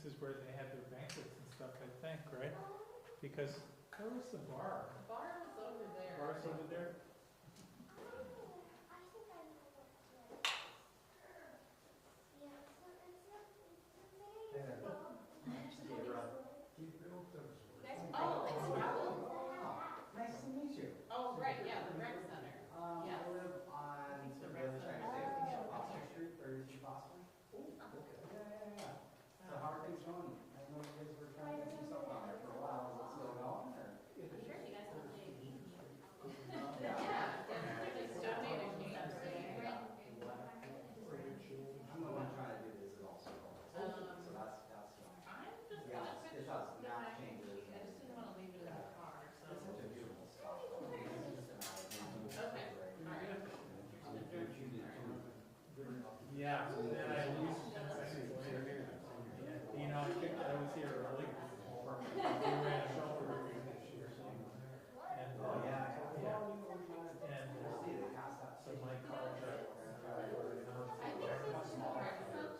this is where they had their banquets and stuff, I think, right? Because where was the bar? The bar was over there. Bar's over there? Oh, it's gravel? Nice to meet you. Oh, right, yeah, the rec center. I live on The the rec other side center. of state, Foster Street, or Boston. Yeah. So how are things going? I know you guys were trying to get some stuff on there for a while. Is it still going, or? I'm sure you guys have played eating. Yeah. Just donate a cake. I'm the one trying to do this is also. So that's. I'm just Yeah, gonna finish it does the not mac and change. cheese. I just didn't wanna leave it in the car, so. It's such a beautiful spot. Okay, alright. Yeah, and then I used to, you know, I think I was here early. We ran a shelter this year. And, Yeah. and so my car got. I think this is the rec center.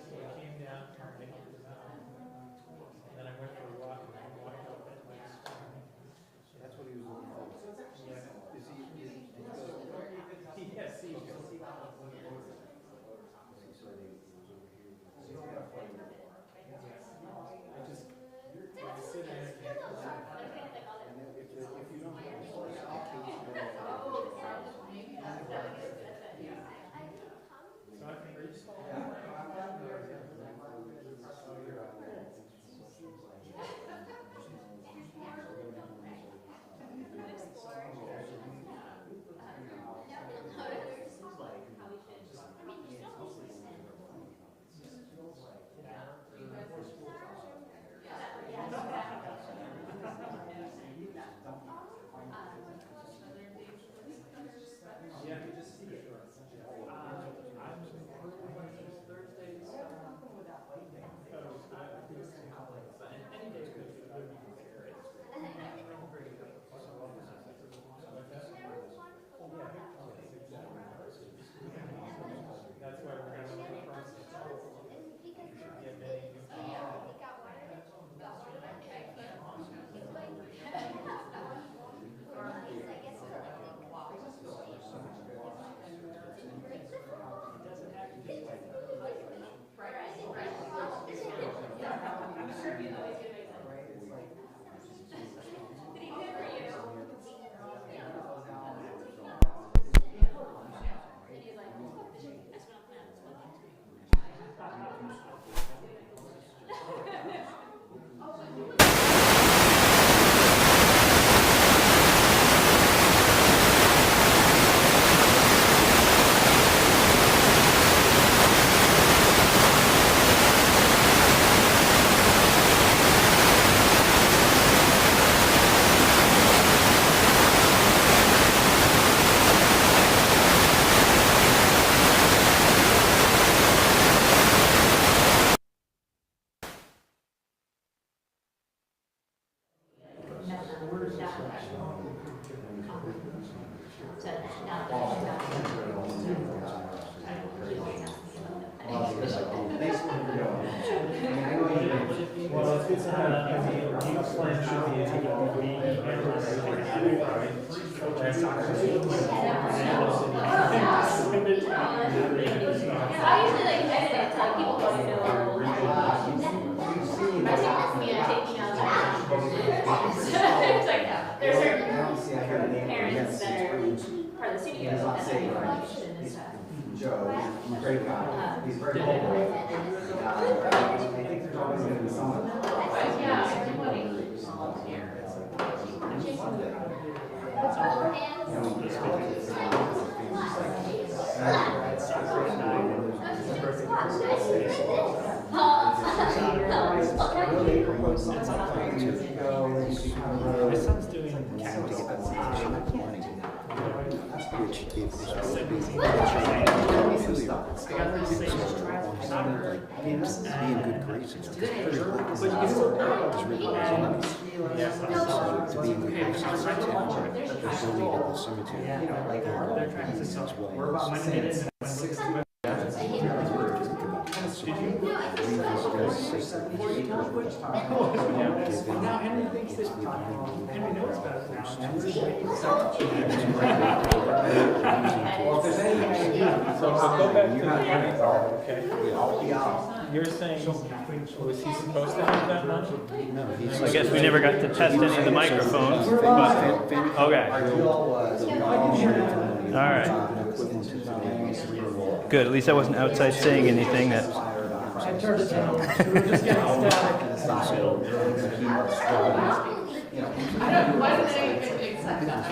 So I came down from and then I went for a walk and I walked up at my spine. That's what he was looking for. Yeah. Is he Yes, he was. I just sit in it. if you don't have a source, I'll take you there. Maybe that's what it is. So I can reach. Yeah, you just see it. That's why we're gonna look at process. Yeah, many new. Well, if it's King's Plan should be I usually like edit it to like people who I know. My team me and taking out that. It's like, there's certain parents that are part of the studio that are watching and stuff. Joe, he's a great guy. He's very open. I think there's always going to be someone. Yeah, everybody volunteer. My son's doing Which if being good grades and stuff, it's really to be in good grades and stuff, donate at the cemetery. they're trying to sell. As well. We're about 1 minute. quit talking. Now Henry thinks that Henry knows better now. And Henry's waiting for something. Well, if there's anything I can do. So go back to the You're not beginning, okay? I'll be out. You're saying, was he supposed to have that money? No, he's I guess we never got to test any of the microphones, but, okay, Our deal was. all right. Good, at least I wasn't outside saying anything that, I turned it down. We were just getting static. Why did they even accept that?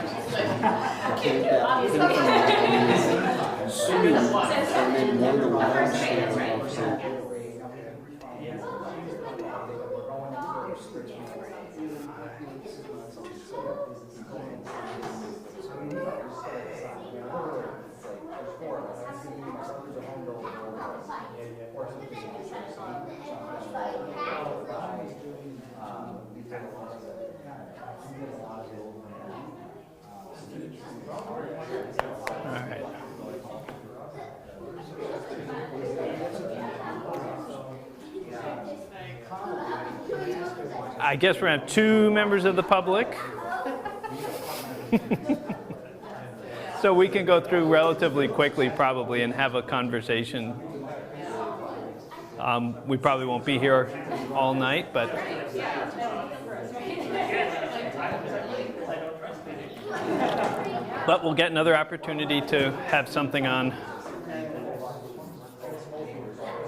all right. I guess we're gonna have 2 members of the public. So we can go through relatively quickly probably and have a conversation. We probably won't be here all night, but we'll get another opportunity to have something on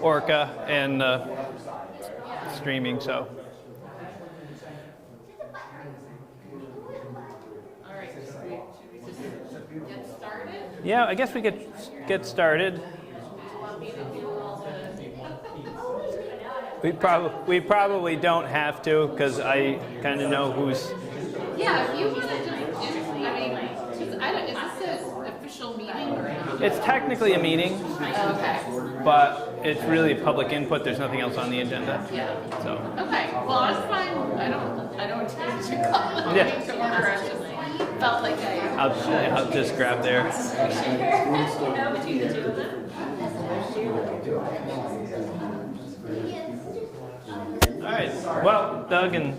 Orca and streaming, so. All right, should we just get started? Yeah, I guess we could get started. Do you want me to do all the? We probably don't have to, because I kind of know who's. Yeah, if you want to just, I mean, is this an official meeting or not? It's technically a meeting, Okay, but it's really public input. There's nothing else on the agenda. yeah. So, Okay, well, that's fine. I don't intend to call the Yeah. meeting to order. I just felt like I'll just grab there. between the two of them. All right. Well, Doug and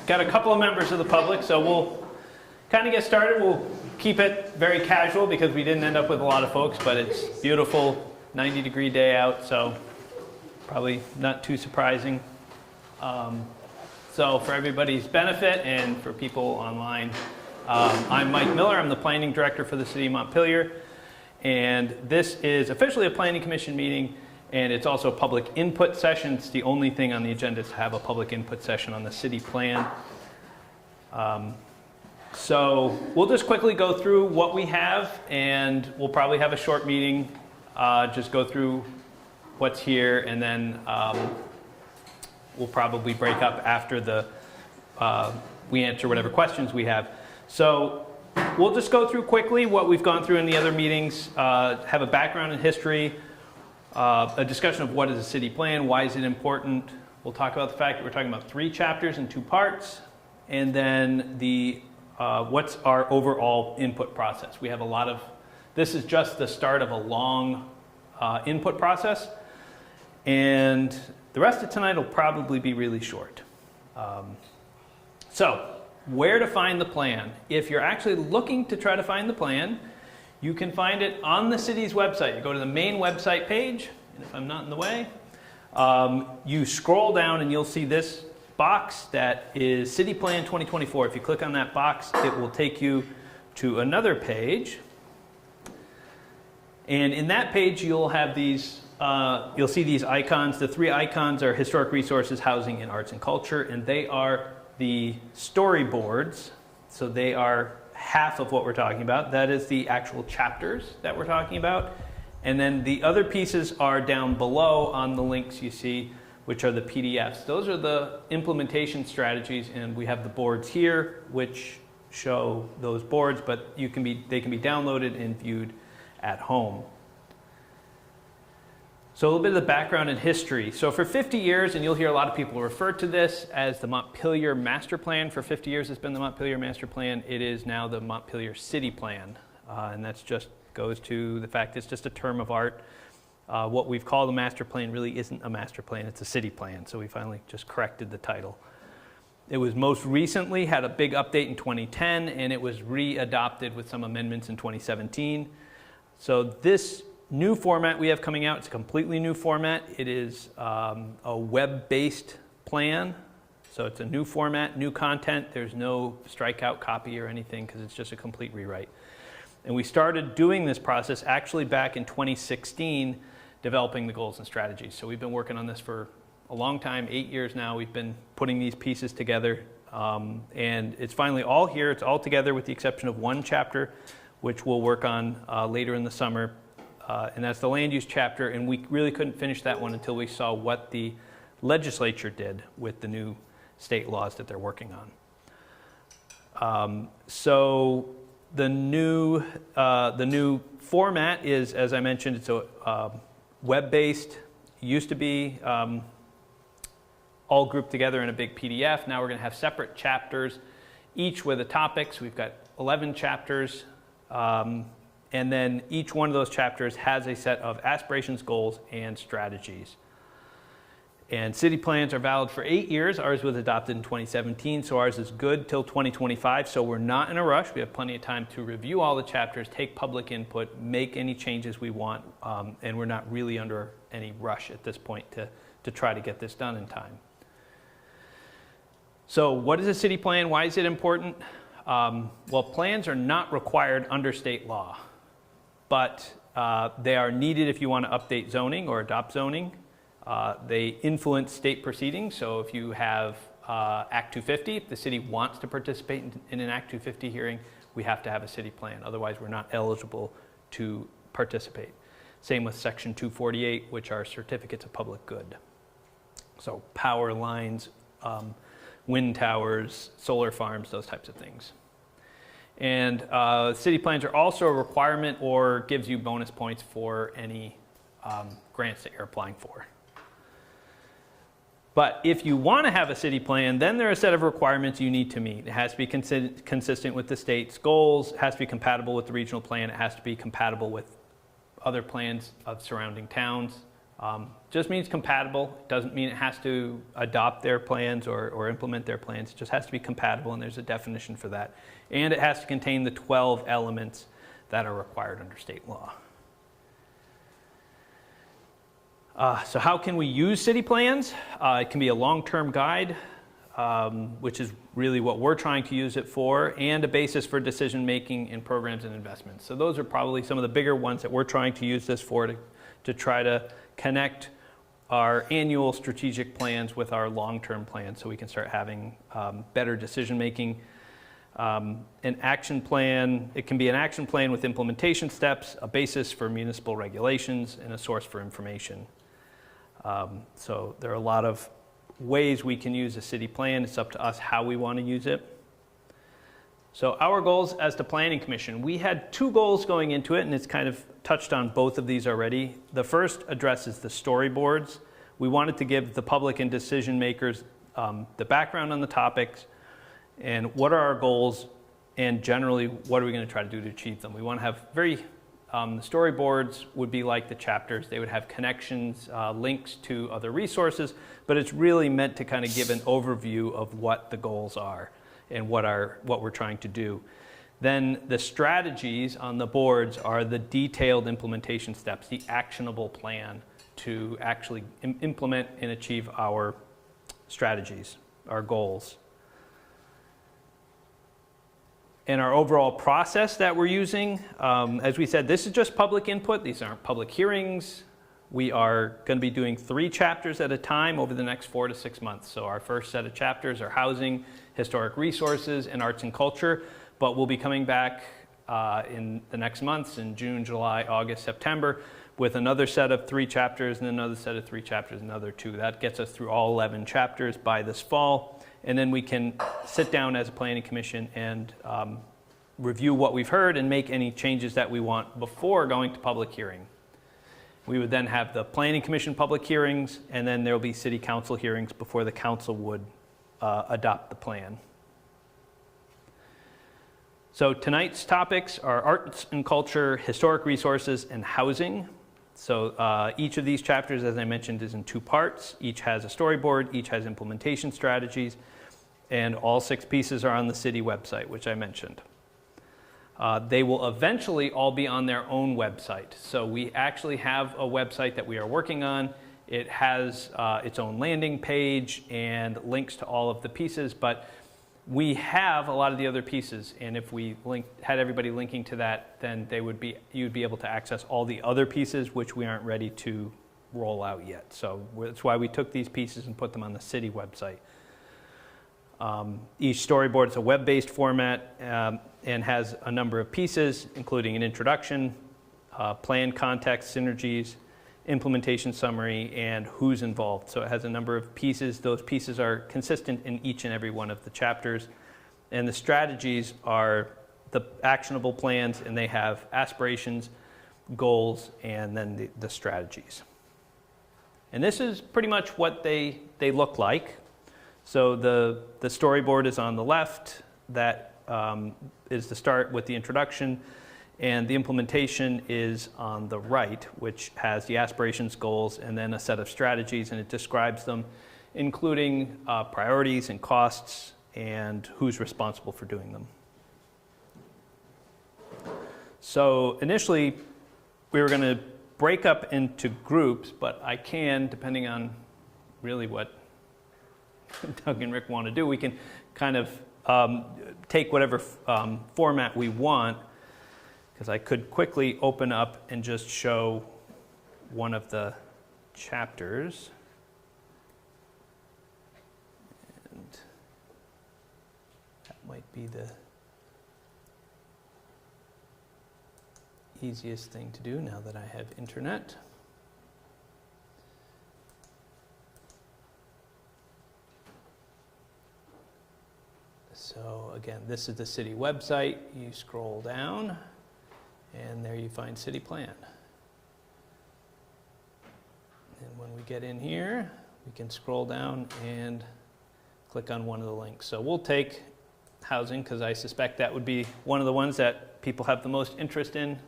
got a couple of members of the public, so we'll kind of get started. We'll keep it very casual because we didn't end up with a lot of folks, but it's beautiful, 90-degree day out, so probably not too surprising. So for everybody's benefit and for people online, I'm Mike Miller. I'm the planning director for the city of Montpelier, and this is officially a planning commission meeting, and it's also a public input session. It's the only thing on the agenda is to have a public input session on the city plan. So we'll just quickly go through what we have, and we'll probably have a short meeting, just go through what's here, and then we'll probably break up after we answer whatever questions we have. So we'll just go through quickly what we've gone through in the other meetings, have a background in history, a discussion of what is a city plan, why is it important. We'll talk about the fact that we're talking about 3 chapters in 2 parts, and then what's our overall input process. We have a lot of, this is just the start of a long input process, and the rest of tonight will probably be really short. So, where to find the plan? If you're actually looking to try to find the plan, you can find it on the city's website. You go to the main website page, and if I'm not in the way, you scroll down and you'll see this box that is City Plan 2024. If you click on that box, it will take you to another page. And in that page, you'll have these, you'll see these icons. The 3 icons are historic resources, housing, and arts and culture, and they are the storyboards. So they are half of what we're talking about. That is the actual chapters that we're talking about. And then the other pieces are down below on the links you see, which are the PDFs. Those are the implementation strategies, and we have the boards here, which show those boards, but they can be downloaded and viewed at home. So a little bit of the background and history. So for 50 years, and you'll hear a lot of people refer to this as the Montpelier Master Plan. For 50 years, it's been the Montpelier Master Plan. It is now the Montpelier City Plan, and that's just goes to the fact it's just a term of art. What we've called a master plan really isn't a master plan, it's a city plan. So we finally just corrected the title. It was most recently had a big update in 2010, and it was re-adopted with some amendments in 2017. So this new format we have coming out, it's a completely new format. It is a web-based plan. So it's a new format, new content. There's no strikeout copy or anything because it's just a complete rewrite. And we started doing this process actually back in 2016, developing the goals and strategies. So we've been working on this for a long time, 8 years now. We've been putting these pieces together. And it's finally all here. It's all together with the exception of one chapter, which we'll work on later in the summer. And that's the land use chapter. And we really couldn't finish that one until we saw what the legislature did with the new state laws that they're working on. So the new format is, as I mentioned, it's a web-based. Used to be all grouped together in a big PDF. Now we're going to have separate chapters, each with a topic. So we've got 11 chapters, and then each one of those chapters has a set of aspirations, goals, and strategies. And city plans are valid for 8 years. Ours was adopted in 2017, so ours is good till 2025. So we're not in a rush. We have plenty of time to review all the chapters, take public input, make any changes we want, and we're not really under any rush at this point to try to get this done in time. So what is a city plan? Why is it important? Well, plans are not required under state law, but they are needed if you want to update zoning or adopt zoning. They influence state proceedings. So if you have Act 250, if the city wants to participate in an Act 250 hearing, we have to have a city plan. Otherwise, we're not eligible to participate. Same with Section 248, which are certificates of public good. So power lines, wind towers, solar farms, those types of things. And city plans are also a requirement or gives you bonus points for any grants that you're applying for. But if you want to have a city plan, then there are a set of requirements you need to meet. It has to be consistent with the state's goals, it has to be compatible with the regional plan, it has to be compatible with other plans of surrounding towns. Just means compatible. It doesn't mean it has to adopt their plans or implement their plans. It just has to be compatible, and there's a definition for that. And it has to contain the 12 elements that are required under state law. So how can we use city plans? It can be a long-term guide, which is really what we're trying to use it for, and a basis for decision-making in programs and investments. So those are probably some of the bigger ones that we're trying to use this for, to try to connect our annual strategic plans with our long-term plans so we can start having better decision-making. An action plan, it can be an action plan with implementation steps, a basis for municipal regulations, and a source for information. So there are a lot of ways we can use a city plan. It's up to us how we want to use it. So our goals as the Planning Commission, we had 2 goals going into it, and it's kind of touched on both of these already. The first addresses the storyboards. We wanted to give the public and decision makers the background on the topics and what are our goals, and generally what are we going to try to do to achieve them. We want to have the storyboards would be like the chapters. They would have connections, links to other resources, but it's really meant to kind of give an overview of what the goals are and what we're trying to do. Then the strategies on the boards are the detailed implementation steps, the actionable plan to actually implement and achieve our strategies, our goals. And our overall process that we're using, as we said, this is just public input. These aren't public hearings. We are going to be doing 3 chapters at a time over the next 4 to 6 months. So our first set of chapters are housing, historic resources, and arts and culture. But we'll be coming back in the next months, in June, July, August, September, with another set of 3 chapters and another set of 3 chapters, another 2. That gets us through all 11 chapters by this fall. And then we can sit down as a planning commission and review what we've heard and make any changes that we want before going to public hearing. We would then have the planning commission public hearings, and then there will be city council hearings before the council would adopt the plan. So tonight's topics are arts and culture, historic resources, and housing. So each of these chapters, as I mentioned, is in 2 parts. Each has a storyboard, each has implementation strategies, and all 6 pieces are on the city website, which I mentioned. They will eventually all be on their own website. So we actually have a website that we are working on. It has its own landing page and links to all of the pieces, but we have a lot of the other pieces, and if we had everybody linking to that, then you'd be able to access all the other pieces, which we aren't ready to roll out yet. So that's why we took these pieces and put them on the city website. Each storyboard is a web-based format and has a number of pieces, including an introduction, plan, context, synergies, implementation summary, and who's involved. So it has a number of pieces. Those pieces are consistent in each and every one of the chapters. And the strategies are the actionable plans, and they have aspirations, goals, and then the strategies. And this is pretty much what they look like. So the storyboard is on the left. That is the start with the introduction. And the implementation is on the right, which has the aspirations, goals, and then a set of strategies, and it describes them, including priorities and costs and who's responsible for doing them. So initially, we were going to break up into groups, but I can, depending on really what Doug and Rick want to do, we can kind of take whatever format we want, because I could quickly open up and just show one of the chapters. And that might be the easiest thing to do now that I have internet. So again, this is the city website. You scroll down, and there you find city plan. And when we get in here, we can scroll down and click on one of the links. So we'll take housing, because I suspect that would be one of the ones that people have the most interest in.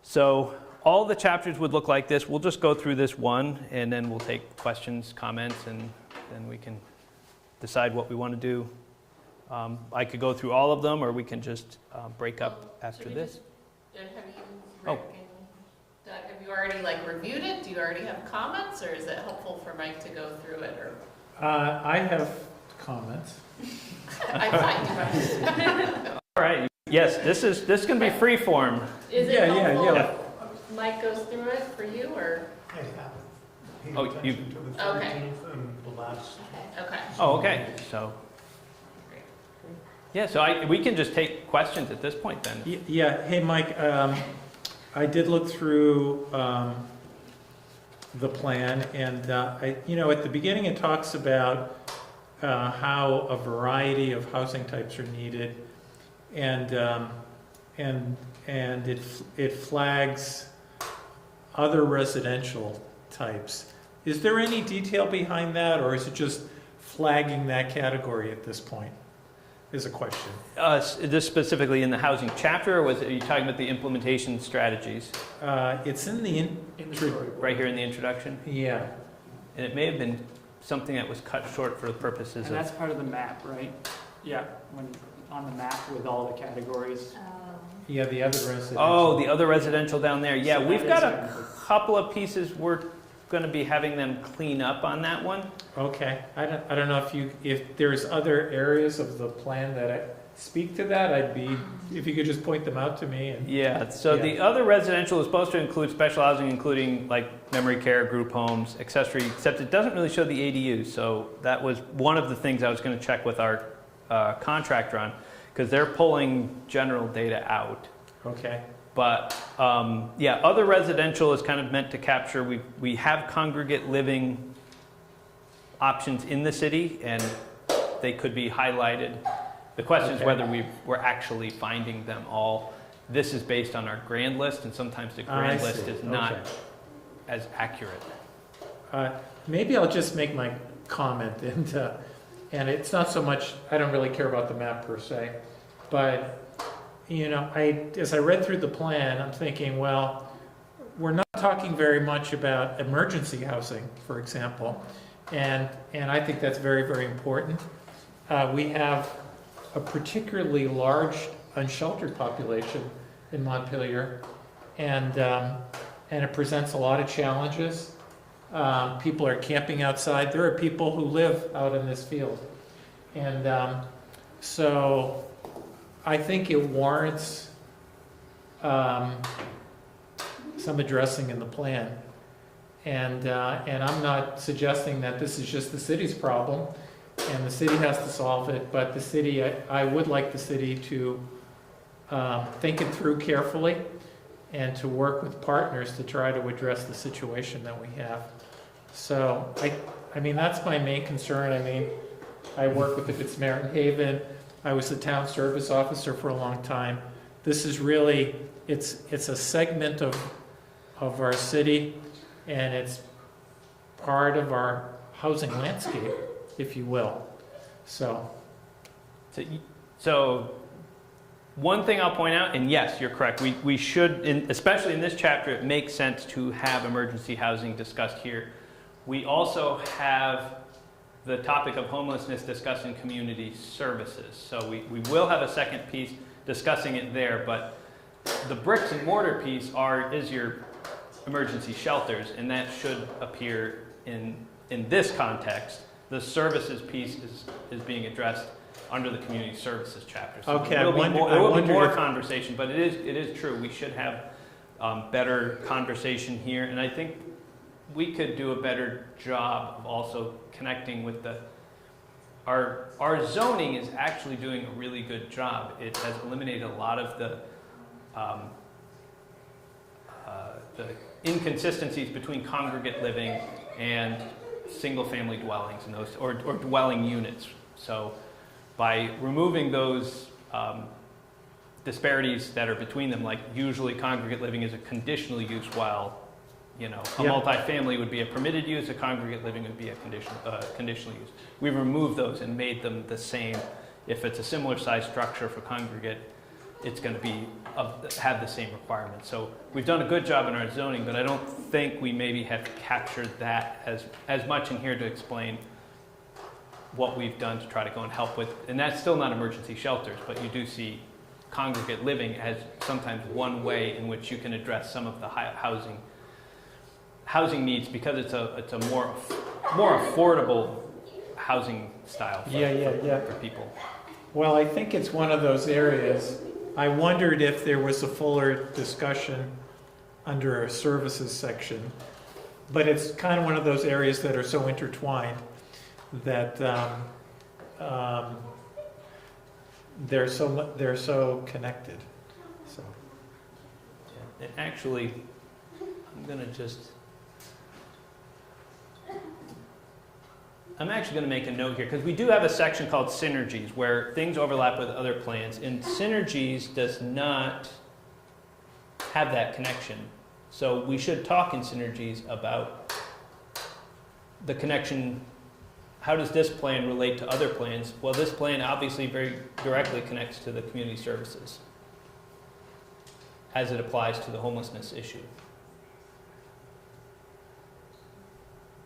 So all the chapters would look like this. We'll just go through this one, and then we'll take questions, comments, and then we can decide what we want to do. I could go through all of them, or we can just break up after this. Have you, Rick and Doug, have you already reviewed it? Do you already have comments, or is it helpful for Mike to go through it? Or I have comments. I thought you might. All right. Yes, this can be free form. Is it Yeah, helpful yeah. if Mike goes through it for you, or? Oh, you. Okay. Okay. Oh, okay. So. Yeah. So we can just take questions at this point then. Yeah. Hey, Mike. I did look through the plan, and at the beginning it talks about how a variety of housing types are needed, and it flags other residential types. Is there any detail behind that, or is it just flagging that category at this point? Is a question. This specifically in the housing chapter, or are you talking about the implementation strategies? It's in the right here in the introduction? Yeah. And it may have been something that was cut short for the purposes And of... that's part of the map, right? Yeah, when on the map with all the categories. Yeah, the other residential. Oh, the other residential down there. Yeah, So we've that got is a couple of pieces we're going to be having them clean up on that one. Okay, I don't know if there's other areas of the plan that speak to that. If you could just point them out to me. And, Yeah, so Yeah. the other residential is supposed to include special housing, including memory care, group homes, accessory, except it doesn't really show the ADUs. So that was one of the things I was going to check with our contractor on, because they're pulling general data out. Okay. But other residential is kind of meant to capture, we have congregate living options in the city, and they could be highlighted. The question is whether we're actually finding them all. This is based on our grand list, and sometimes the grand list is not as accurate. Maybe I'll just make my comment, and it's not so much, I don't really care about the map per se, but as I read through the plan, I'm thinking, well, we're not talking very much about emergency housing, for example, and I think that's very, very important. We have a particularly large unsheltered population in Montpelier, and it presents a lot of challenges. People are camping outside. There are people who live out in this field, and so I think it warrants some addressing in the plan. And I'm not suggesting that this is just the city's problem and the city has to solve it, but the city, I would like the city to think it through carefully and to work with partners to try to address the situation that we have. So, I mean, that's my main concern. I mean, I work with the Good Samaritan Haven. I was the town service officer for a long time. This is really, it's a segment of our city, and it's part of our housing landscape, if you will. So one thing I'll point out, and yes, you're correct, we should, especially in this chapter, it makes sense to have emergency housing discussed here. We also have the topic of homelessness discussed in community services. So we will have a second piece discussing it there, but the bricks and mortar piece is your emergency shelters, and that should appear in this context. The services piece is being addressed under the community services chapter. So okay, there will be more conversation, but it is true. We should have better conversation here, and I think we could do a better job of also connecting with our zoning is actually doing a really good job. It has eliminated a lot of the inconsistencies between congregate living and single-family dwellings and those, or dwelling units. So by removing those disparities that are between them, like usually congregate living is a conditional use, while a multifamily would be a permitted use, a congregate living would be a conditional use. We removed those and made them the same. If it's a similar size structure for congregate, it's going to have the same requirements. So we've done a good job in our zoning, but I don't think we maybe have captured that as much in here to explain what we've done to try to go and help with. And that's still not emergency shelters, but you do see congregate living as sometimes one way in which you can address some of the housing needs, because it's a more affordable housing style for people. Well, I think it's one of those areas. I wondered if there was a fuller discussion under our services section, but it's kind of one of those areas that are so intertwined that they're so connected. So. And actually, I'm actually going to make a note here, because we do have a section called synergies where things overlap with other plans, and synergies does not have that connection. So we should talk in synergies about the connection. How does this plan relate to other plans? Well, this plan obviously very directly connects to the community services as it applies to the homelessness issue.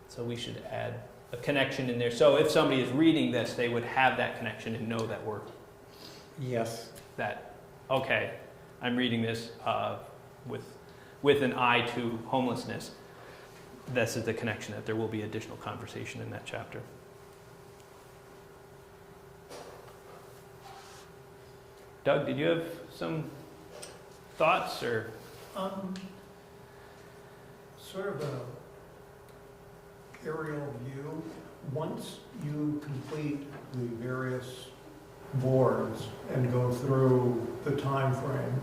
So we should add a connection in there. So if somebody is reading this, they would have that connection and know that we're... Yes. That, okay, I'm reading this with an eye to homelessness. This is the connection, that there will be additional conversation in that chapter. Doug, did you have some thoughts or? Sort of a aerial view. Once you complete the various boards and go through the time frame,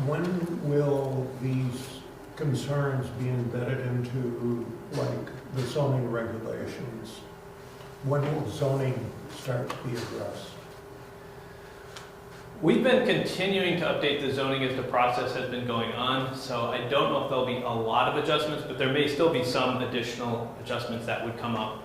when will these concerns be embedded into, like, the zoning regulations? When will zoning start to be addressed? We've been continuing to update the zoning as the process has been going on, so I don't know if there'll be a lot of adjustments, but there may still be some additional adjustments that would come up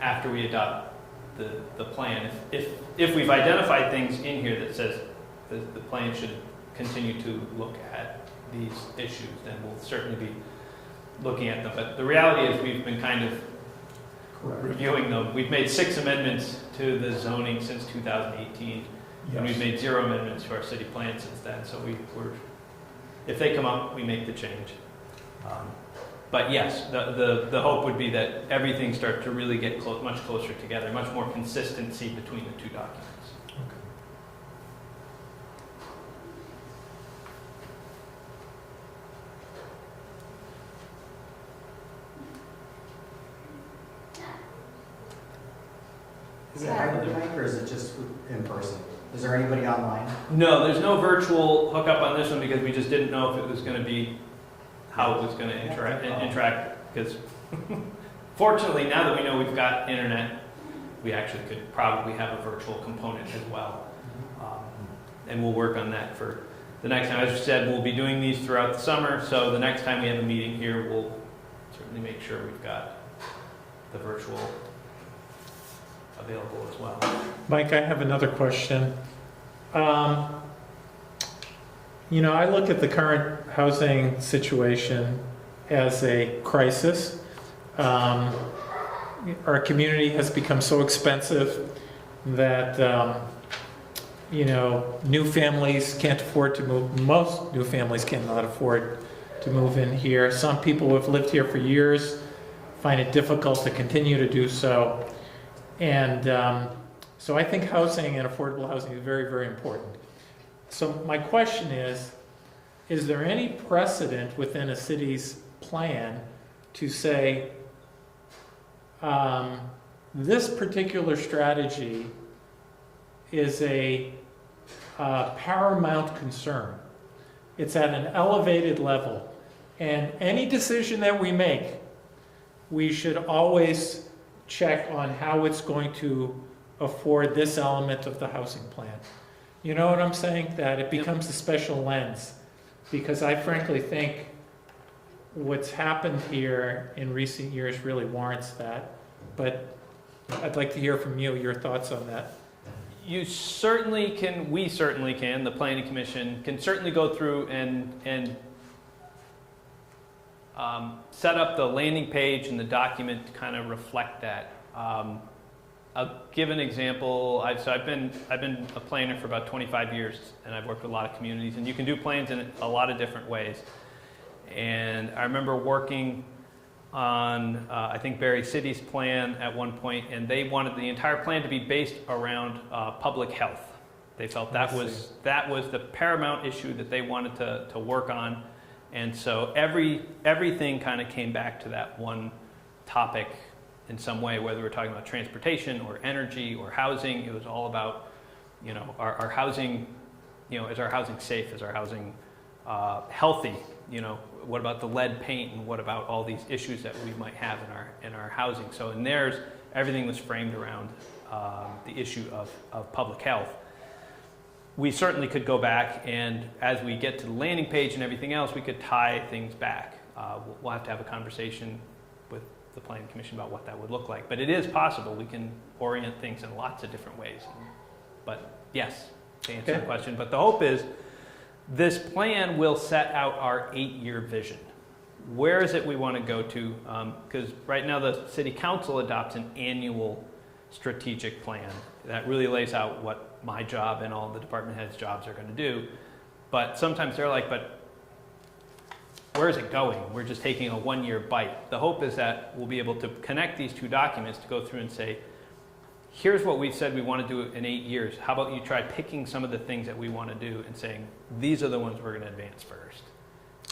after we adopt the plan. If we've identified things in here that says the plan should continue to look at, these issues, then we'll certainly be looking at them. But the reality is we've been kind of Correct. reviewing them. We've made 6 amendments to the zoning since 2018, and we've Yes. made 0 amendments to our city plan since then. So we're, if they come up, we make the change. But yes, the hope would be that everything starts to really get much closer together, much more consistency between the 2 documents. Is it hybrid, Mike, or is it just in person? Is there anybody online? No, there's no virtual hookup on this one because we just didn't know if it was going to be how it was going to interact. Because fortunately, now that we know we've got internet, we actually could probably have a virtual component as well. And we'll work on that for the next time. As you said, we'll be doing these throughout the summer. So the next time we have a meeting here, we'll certainly make sure we've got the virtual available as well. Mike, I have another question. You know, I look at the current housing situation as a crisis. Our community has become so expensive that, you know, new families can't afford to move. Most new families cannot afford to move in here. Some people who have lived here for years find it difficult to continue to do so. And so I think housing and affordable housing is very, very important. So my question is there any precedent within a city's plan to say this particular strategy is a paramount concern? It's at an elevated level. And any decision that we make, we should always check on how it's going to afford this element of the housing plan. You know what I'm saying? That it becomes a special lens. Because I frankly think what's happened here in recent years really warrants that. But I'd like to hear from you, your thoughts on that. You certainly can, we certainly can, the Planning Commission can certainly go through and set up the landing page and the document to kind of reflect that. I'll give an example. I've been a planner for about 25 years, and I've worked with a lot of communities, and you can do plans in a lot of different ways. And I remember working on, I think, Berry City's plan at one point, and they wanted the entire plan to be based around public health. They felt that was the paramount issue that they wanted to work on. And so everything kind of came back to that one topic in some way, whether we're talking about transportation or energy or housing. It was all about, you know, our housing, you know, is our housing safe? Is our housing healthy? You know, what about the lead paint, and what about all these issues that we might have in our housing? So in theirs, everything was framed around the issue of public health. We certainly could go back, and as we get to the landing page and everything else, we could tie things back. We'll have to have a conversation with the Planning Commission about what that would look like. But it is possible. We can orient things in lots of different ways. But yes, to answer the question. But the hope is this plan will set out our 8-year vision. Where is it we want to go to? Because right now the City Council adopts an annual strategic plan that really lays out what my job and all the department heads' jobs are going to do. But sometimes they're like, but where is it going? We're just taking a 1-year bite. The hope is that we'll be able to connect these 2 documents to go through and say, here's what we've said we want to do in 8 years. How about you try picking some of the things that we want to do and saying, these are the ones we're going to advance first.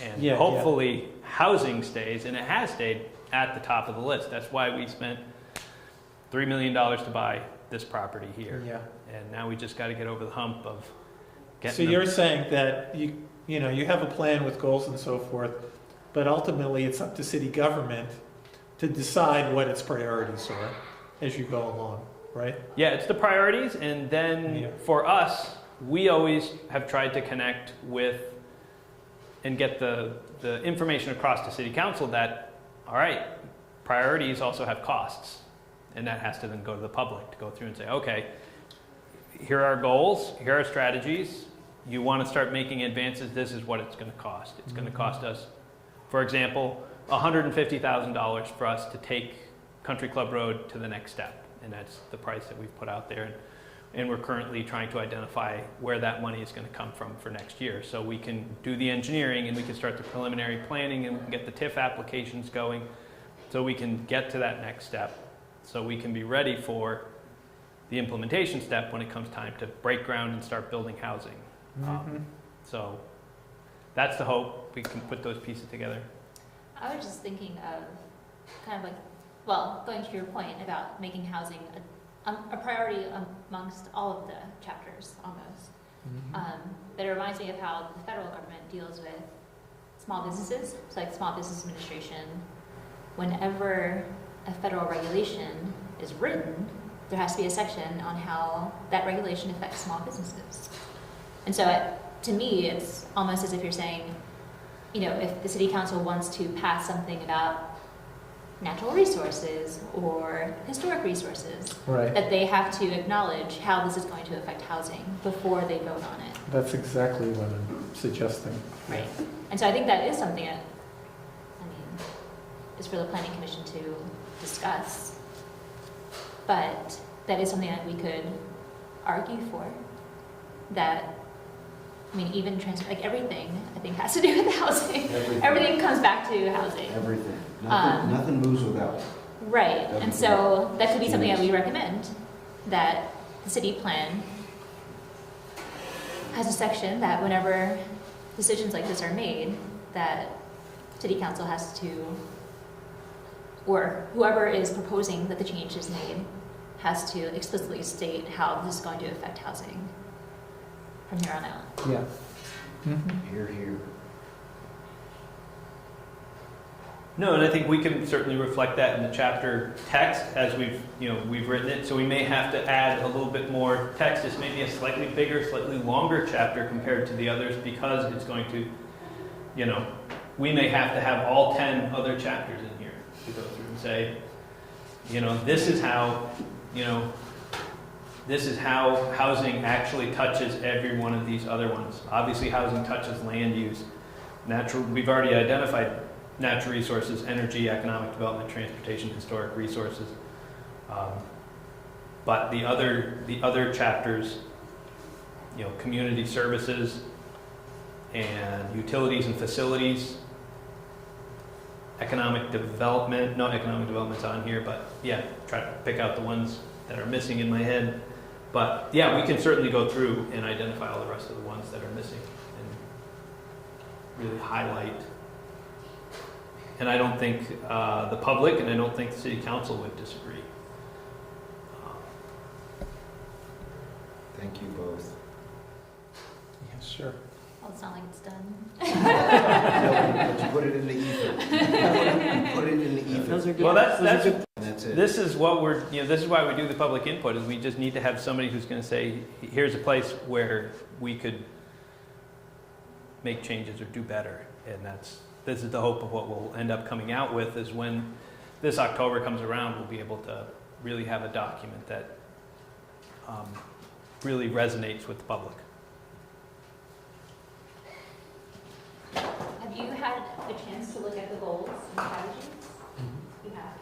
And hopefully housing stays, and it has stayed at the top of the list. That's why we spent $3 million to buy this property here. Yeah. And now we just got to get over the hump of getting So you're saying that you know, you have a plan with goals and so forth, but ultimately it's up to city government to decide what its priorities are as you go along, right? Yeah, it's the priorities, and then for us, we always have tried to connect with and get the information across to City Council that, all right, priorities also have costs, and that has to then go to the public to go through and say, okay, here are our goals, here are our strategies, you want to start making advances, this is what it's going to cost. It's going to cost us, for example, $150,000 for us to take Country Club Road to the next step. And that's the price that we've put out there. And we're currently trying to identify where that money is going to come from for next year. So we can do the engineering and we can start the preliminary planning and we can get the TIF applications going so we can get to that next step. So we can be ready for the implementation step when it comes time to break ground and start building housing. So that's the hope. We can put those pieces together. I was just thinking of kind of like, well, going to your point about making housing a priority amongst all of the chapters, almost. But it reminds me of how the federal government deals with small businesses. So like Small Business Administration, whenever a federal regulation is written, there has to be a section on how that regulation affects small businesses. And so to me, it's almost as if you're saying, you know, if the city council wants to pass something about natural resources or historic resources, Right. that they have to acknowledge how this is going to affect housing before they vote on it. That's exactly what I'm suggesting. Right. And so I think that is something that, I mean, is for the planning commission to discuss. But that is something that we could argue for. That, I mean, even like everything, I think, has to do with housing. Everything comes back to housing. Everything. Nothing moves without it. Right. And so that could be something that we recommend, that the city plan has a section that whenever decisions like this are made, that city council has to, or whoever is proposing that the change is made, has to explicitly state how this is going to affect housing from here on out. Yeah. Here, here. No, and I think we can certainly reflect that in the chapter text as we've written it. So we may have to add a little bit more text. This may be a slightly bigger, slightly longer chapter compared to the others because it's going to, we may have to have all 10 other chapters in here to go through and say, this is how housing actually touches every one of these other ones. Obviously, housing touches land use, we've already identified natural resources, energy, economic development, transportation, historic resources. But the other chapters, community services and utilities and facilities, economic development, no economic development's on here, but yeah, try to pick out the ones that are missing in my head. But yeah, we can certainly go through and identify all the rest of the ones that are missing and really highlight. And I don't think the public and I don't think the city council would disagree. Thank you both. Yeah, sure. Well, it's not like it's done. But you put it in the ether. Put it in the ether. Those are good. Well, that's That's it. this is what we're this is why we do the public input, is we just need to have somebody who's going to say, here's a place where we could make changes or do better, and this is the hope of what we'll end up coming out with, is when this October comes around, we'll be able to really have a document that really resonates with the public. Have you had a chance to look at the goals and strategies? You have.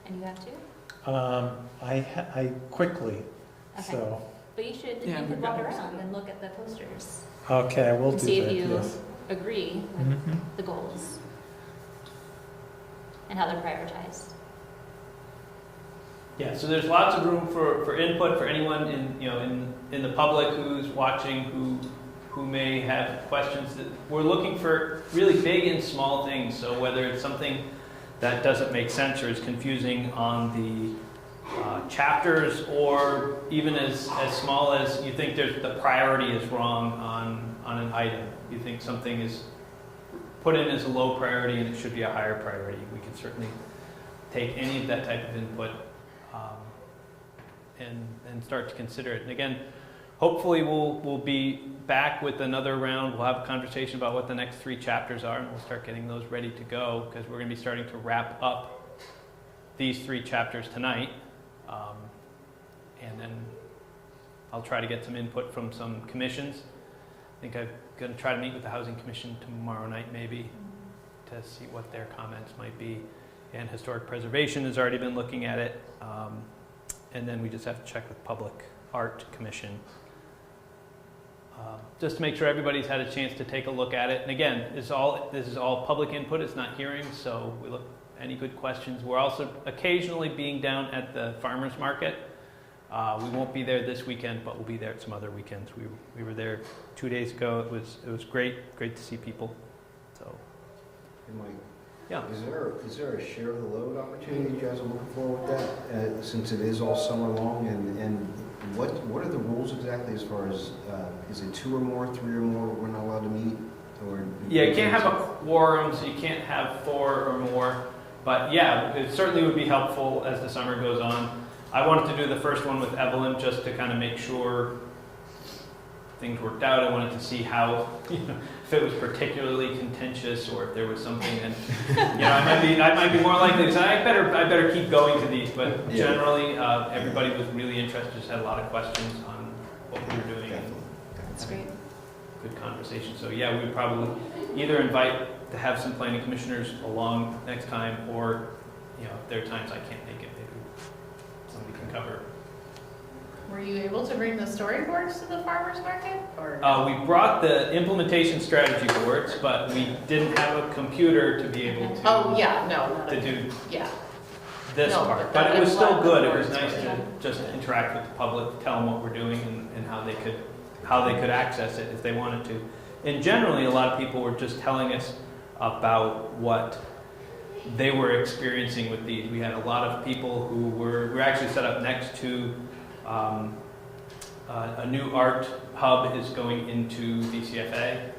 And you have too? I quickly, Okay. so, But you should, Yeah, you could we've walk got around and look at the posters okay, I will and do see that, if you yes. agree with Mhm. the goals and how they're prioritized. Yeah, so there's lots of room for input for anyone in the public who's watching who may have questions. That we're looking for really big and small things. So whether it's something that doesn't make sense or is confusing on the chapters, or even as small as you think the priority is wrong on an item. You think something is put in as a low priority and it should be a higher priority. We can certainly take any of that type of input and start to consider it. And again, hopefully we'll be back with another round. We'll have a conversation about what the next 3 chapters are, and we'll start getting those ready to go, because we're going to be starting to wrap up these 3 chapters tonight. And then I'll try to get some input from some commissions think I'm going to try to meet with the Housing Commission tomorrow night maybe to see what their comments might be. And Historic Preservation has already been looking at it. And then we just have to check with Public Art Commission. Just to make sure everybody's had a chance to take a look at it. And again, this is all public input, it's not hearings, so we look any good questions. We're also occasionally being down at the farmers market. We won't be there this weekend, but we'll be there at some other weekends. We were there 2 days ago. It was great to see people. So, And Mike, yeah. is there a share of the load opportunity you guys are looking for with that, since it is all summer long? And what are the rules exactly as far as, is it 2 or more, 3 or more, we're not allowed to meet? Or Yeah, you can't have a quorum, so you can't have 4 or more. But yeah, it certainly would be helpful as the summer goes on. I wanted to do the first one with Evelyn just to kind of make sure things worked out. I wanted to see how, if it was particularly contentious or if there was something, and I might be more likely to say I better keep going to these. But generally, everybody was really interested. Just had a lot of questions on what we were doing. That's great. Good conversation. So yeah, we would probably either invite to have some planning commissioners along next time, or if there are times I can't make it, maybe somebody can cover. Were you able to bring the storyboards to the farmer's market? Or We brought the implementation strategy boards, but we didn't have a computer to be able to, oh, yeah, no. to do Yeah. this No, part. but But it was still the good. It was boards nice were, to yeah. just interact with the public, tell them what we're doing and how they could access it if they wanted to. And generally, a lot of people were just telling us about what they were experiencing with these. We had a lot of people who were actually set up next to a new art hub is going into VCFA,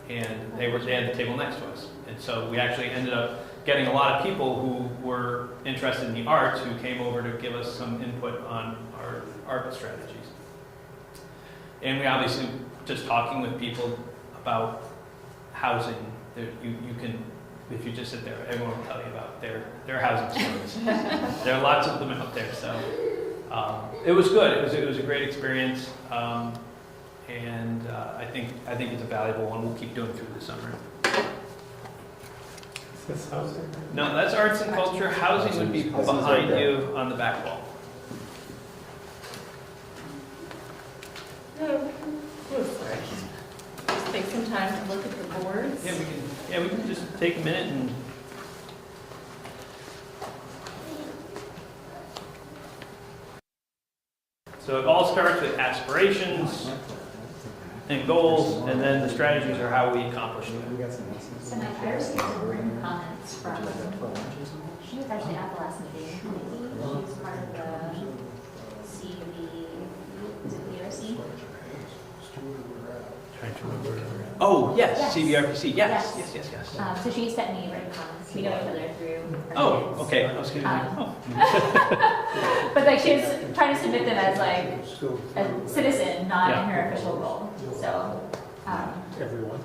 and they had the table next to us. And so we actually ended up getting a lot of people who were interested in the arts who came over to give us some input on our art strategies. And we obviously, just talking with people about housing, you can, if you just sit there, everyone will tell you about their housing stories. There are lots of them out there, so it was good. It was a great experience, and I think it's a valuable one. We'll keep doing through the summer. Is this housing? No, that's arts and culture. Housing would be behind you on the back wall. Oh, sorry. Just take some time to look at the boards. Yeah, we can just take a minute and. So it all starts with aspirations and goals, and then the strategies are how we accomplish them. So my first written comments from, she was actually at the last meeting. She's part of the CVRC. Trying to remember. Oh, yes, Yes. CVRPC, yes. So she sent me written comments. We know each other through her Oh, kids. okay. I was kidding. But like she was trying to submit them as like a citizen, not in her official role. So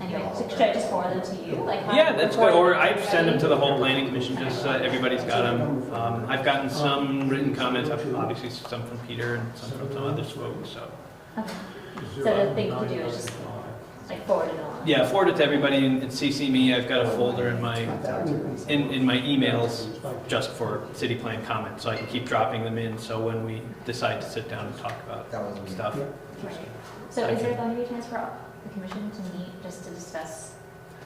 anyway, so should I just forward them to you? Like how Yeah, that's good. Or I ready? send them to the whole planning commission, just so everybody's got them. I've gotten some written comments, obviously some from Peter and some from some other folks, so. Okay. So the thing to do is just like forward it along. Yeah, forward it to everybody and CC me. I've got a folder in my emails just for city plan comments, so I can keep dropping them in. So when we decide to sit down and talk about stuff. Right. So is there going to be a chance for the commission to meet just to discuss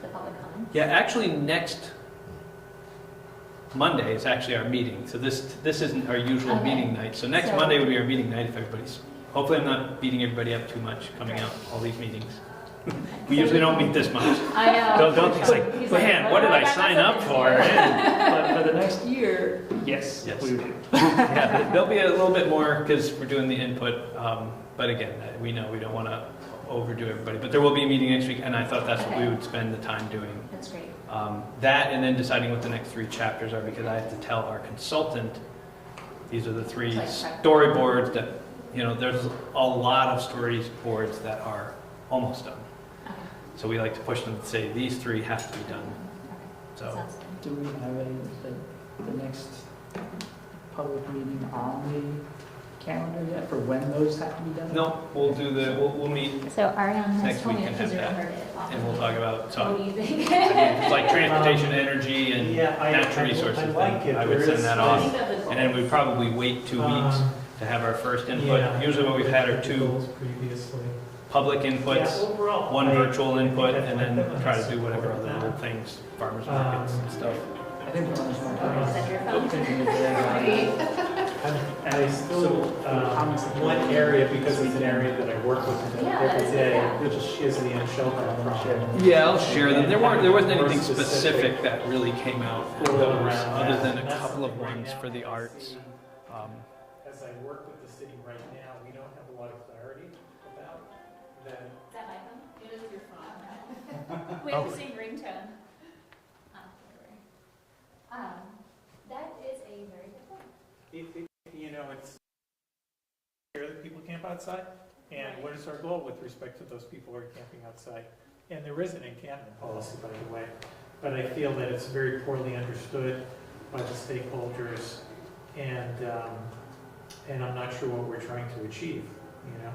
the public comments? Yeah, actually next Monday is actually our meeting. So this isn't our usual Okay. meeting night. So next So- Monday would be our meeting night if everybody's. Hopefully I'm not beating everybody up too much coming out all these meetings. We usually don't meet this much. I know. Don't think it's like, He's man, what did I got sign myself up for? into?" Man. But for the next year, yes, we do. Yeah, there'll be a little bit more because we're doing the input. But again, we know we don't want to overdo everybody. But there will be a meeting next week, and I thought that's what we would spend the time doing. That's great. That and then deciding what the next 3 chapters are, because I have to tell our consultant these are the 3 Like storyboards that, there's a lot of storyboards that are almost done. Okay. So we like to push them to say these 3 have to be done. Okay. So Sounds good. Do we have the next public meeting on calendar yet for when those have to be done? No, we'll meet So Ariane has Next told me week that can she's have heard it. and we'll talk about What some, do you think? like transportation, energy, and natural resources. I like it. I would There send is- that I off. think of the And then we'd probably wait 2 weeks to have our first input. Usually what we've had are 2 goals previously. public inputs, Yeah, overall, 1 I- virtual input, I and then definitely try to do whatever support other that. little things, farmers markets and stuff. I think we're on this one time. Is that your phone? Thinking of And I still, one area, because it's an area that I work with Yeah, every day, yeah. which is the unsheltered problem. Yeah, I'll share them. There wasn't anything specific that really came out of those, other than a couple of ones for the arts. As I work with the city right now, we don't have a lot of clarity about that. Is that my phone? It is your phone. We have the same ringtone. That is a very good point. You know, it's here that people camp outside, and what is our goal with respect to those people who are camping outside? And there is an encampment policy, by the way, but I feel that it's very poorly understood by the stakeholders, and I'm not sure what we're trying to achieve, you know?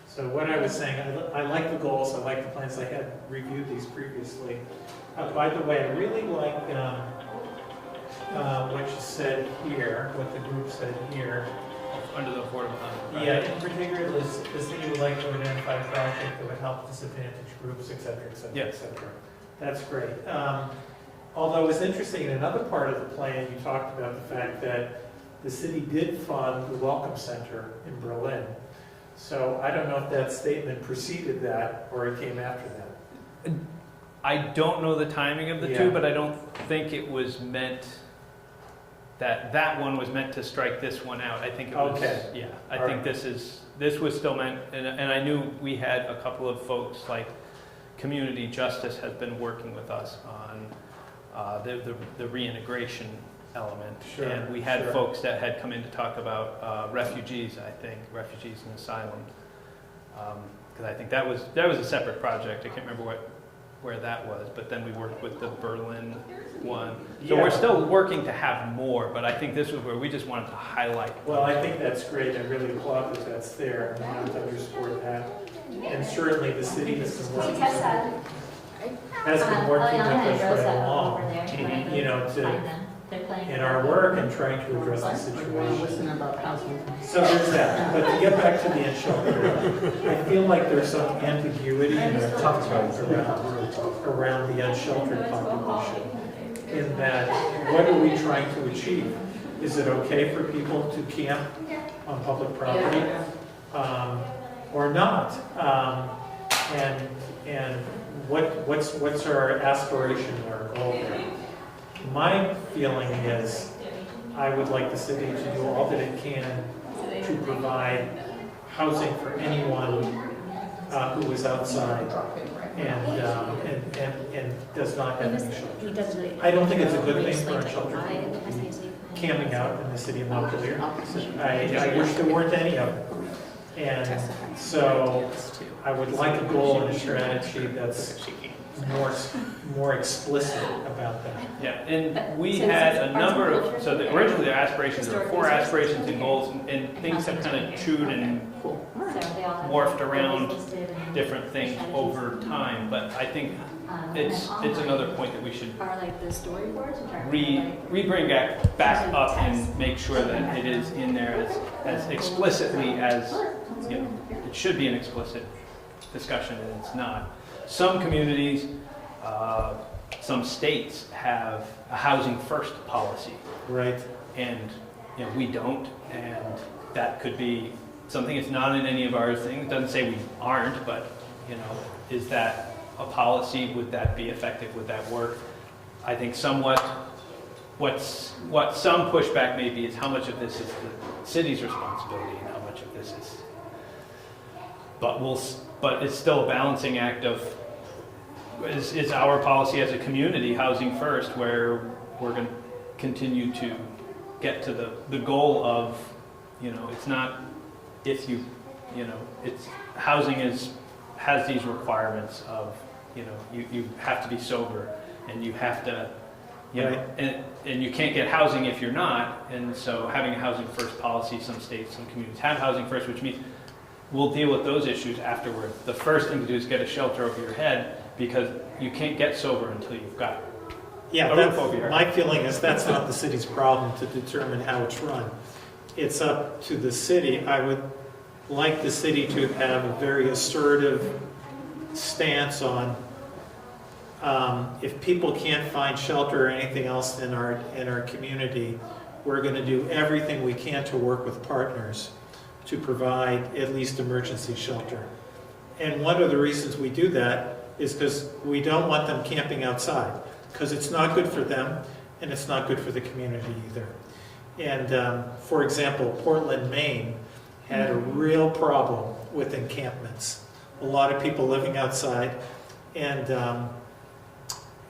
So what I was saying, I like the goals, I like the plans, I had reviewed these previously. By the way, I really like what you said here, what the group said here. Under the affordable housing. Yeah, in particular, the city would like to identify a project that would help disadvantaged groups, et cetera, et cetera, et Yes. cetera. That's great. Although it's interesting, in another part of the plan, you talked about the fact that the city did fund the Welcome Center in Berlin. So I don't know if that statement preceded that or it came after that. I don't know the timing of the Yeah. two, but I don't think it was meant that one was meant to strike this one out. I think it was, Okay. yeah, I All think this was still meant, and I knew we had a couple of folks like Community Justice has been working with us on the reintegration element. Sure, And we had sure. folks that had come in to talk about refugees, I think, refugees and asylums. Because I think that was a separate project. I can't remember where that was, but then we worked with the Berlin one. So Yeah. we're still working to have more, but I think this was where we just wanted to highlight. Well, I think that's great. I really applaud that that's there. I want to underscore that. And certainly the city has been See, working, Tessa, has been working Eliana with and us Rosa right over along, there. you know, to, Find them. They're playing. in our work and trying to address the situation. Listen about housing. So there's that. But to get back to the unsheltered, I feel like there's some ambiguity and a tough around the unsheltered population. In that, what are we trying to achieve? Is it okay for people to camp on public property? Or not? And what's our aspiration or goal there? My feeling is, I would like the city to do all that it can to provide housing for anyone who is outside and does not have any shelter. I don't think it's a good thing for unsheltered people to be camping out in the city of Montpelier. I wish there weren't any of them. And so I would like a goal and a strategy that's more explicit about that. Yeah, and we had a number of, so originally the aspirations, there were 4 aspirations and goals, and things have kind of chewed and morphed around different things over time, but I think it's another point that we should Are like the storyboards, which are re-bring back up and make sure that it is in there as explicitly as, you know, it should be an explicit discussion, and it's not. Some communities, some states have a housing first policy, Right. and you know, we don't, and that could be something. It's not in any of our things. It doesn't say we aren't, but you know, is that a policy? Would that be effective? Would that work? I think somewhat. What some pushback may be is how much of this is the city's responsibility and how much of this is. But it's still a balancing act of is our policy as a community housing first, where we're going to continue to get to the goal of, you know, it's not if you know, it's housing has these requirements of, you know, you have to be sober and you have to You know, Right. and you can't get housing if you're not, and so having a housing first policy, some states, some communities have housing first, which means we'll deal with those issues afterward. The first thing to do is get a shelter over your head, because you can't get sober until you've got Yeah, a roof over your head. my feeling is that's not the city's problem to determine how it's run. It's up to the city. I would like the city to have a very assertive stance on if people can't find shelter or anything else in our community, we're going to do everything we can to work with partners to provide at least emergency shelter. And one of the reasons we do that is because we don't want them camping outside, because it's not good for them and it's not good for the community either. And for example, Portland, Maine had a real problem with encampments. A lot of people living outside, and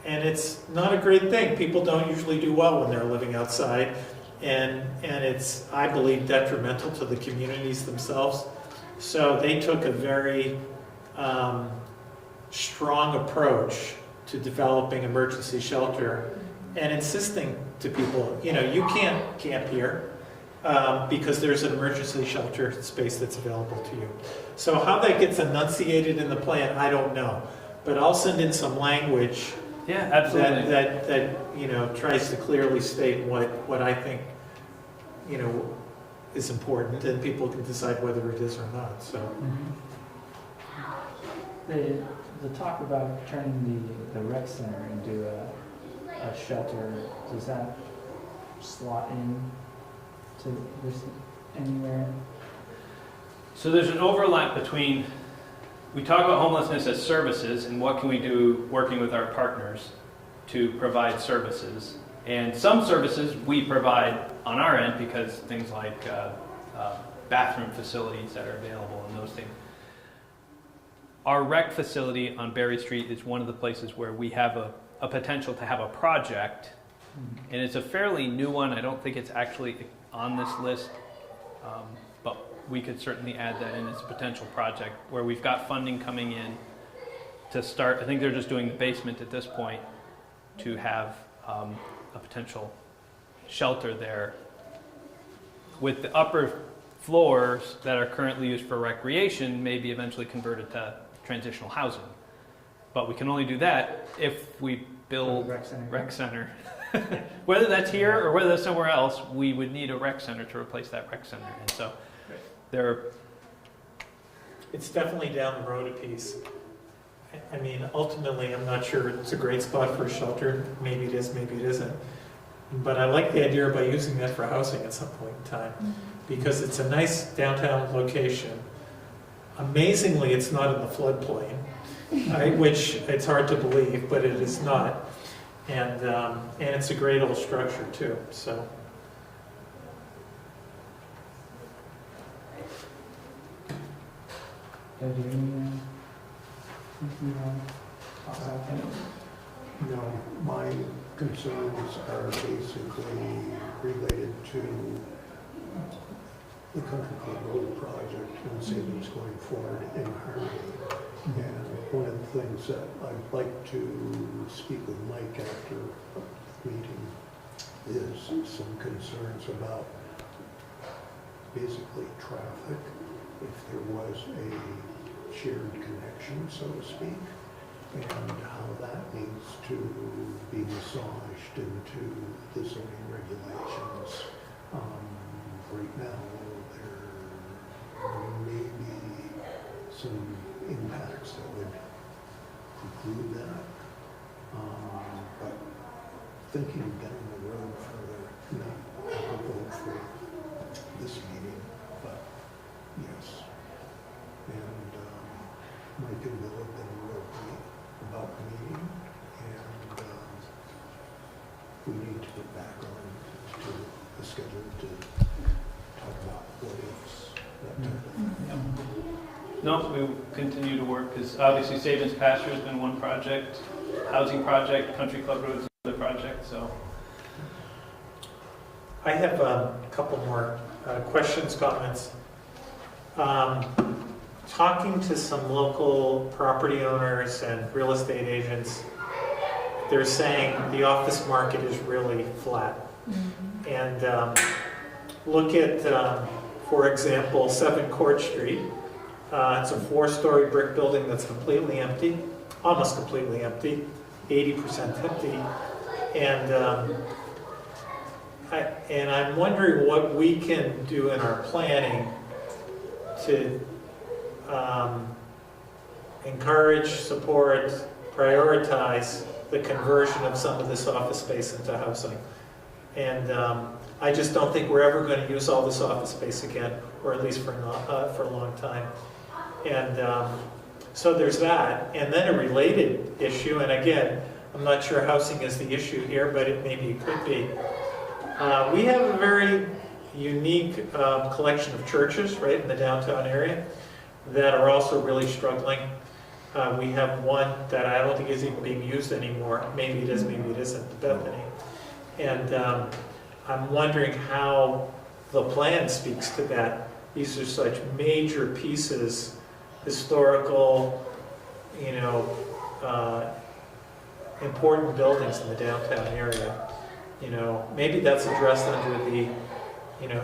it's not a great thing. People don't usually do well when they're living outside, and it's, I believe, detrimental to the communities themselves. So they took a very strong approach to developing emergency shelter and insisting to people, you know, you can't camp here because there's an emergency shelter space that's available to you. So how that gets enunciated in the plan, I don't know. But I'll send in some language Yeah, absolutely. that you know, tries to clearly state what I think, you know, is important, and people can decide whether it is or not. So The talk about turning the rec center into a shelter, does that slot in to this anywhere? So there's an overlap between, we talk about homelessness as services and what can we do working with our partners to provide services. And some services we provide on our end because things like bathroom facilities that are available and those things. Our rec facility on Berry Street is one of the places where we have a potential to have a project, and it's a fairly new one. I don't think it's actually on this list, but we could certainly add that in as a potential project where we've got funding coming in to start. I think they're just doing the basement at this point to have a potential shelter there, with the upper floors that are currently used for recreation may be eventually converted to transitional housing. But we can only do that if we build rec center. Whether that's here or whether that's somewhere else, we would need a rec center to replace that rec center. And so it's definitely down the road a piece. I mean, ultimately, I'm not sure it's a great spot for a shelter. Maybe it is, maybe it isn't. But I like the idea about using that for housing at some point in time, because it's a nice downtown location. Amazingly, it's not in the floodplain, which it's hard to believe, but it is not. And it's a great old structure too. So. Do you have anything you want to talk about that? No, my concerns are basically related to the Country Club Road project and savings going forward in Harmony. And one of the things that I'd like to speak with Mike after the meeting is some concerns about basically traffic, if there was a shared connection, so to speak, and how that needs to be massaged into the zoning regulations. Right now, there may be some impacts that would preclude that. But thinking down the road further, not applicable for this meeting, but yes. And Mike and Bill have been real great about the meeting, and we need to get back on to the schedule to talk about what ifs, that type of thing. no, we continue to work because obviously Savings Pasture has been one project, housing project, Country Club Road is another project. So I have a couple more questions, comments. Talking to some local property owners and real estate agents, they're saying the office market is really flat. And look at, for example, 7 Court Street. It's a 4-story brick building that's completely empty, almost completely empty, 80% empty. And I'm wondering what we can do in our planning to encourage, support, prioritize the conversion of some of this office space into housing. And I just don't think we're ever going to use all this office space again, or at least for a long time. And so there's that. And then a related issue, and again, I'm not sure housing is the issue here, but maybe it could be. We have a very unique collection of churches right in the downtown area that are also really struggling. We have one that I don't think is even being used anymore. Maybe it is, maybe it isn't, Bethany. And I'm wondering how the plan speaks to that. These are such major pieces, historical, important buildings in the downtown area. Maybe that's addressed under the,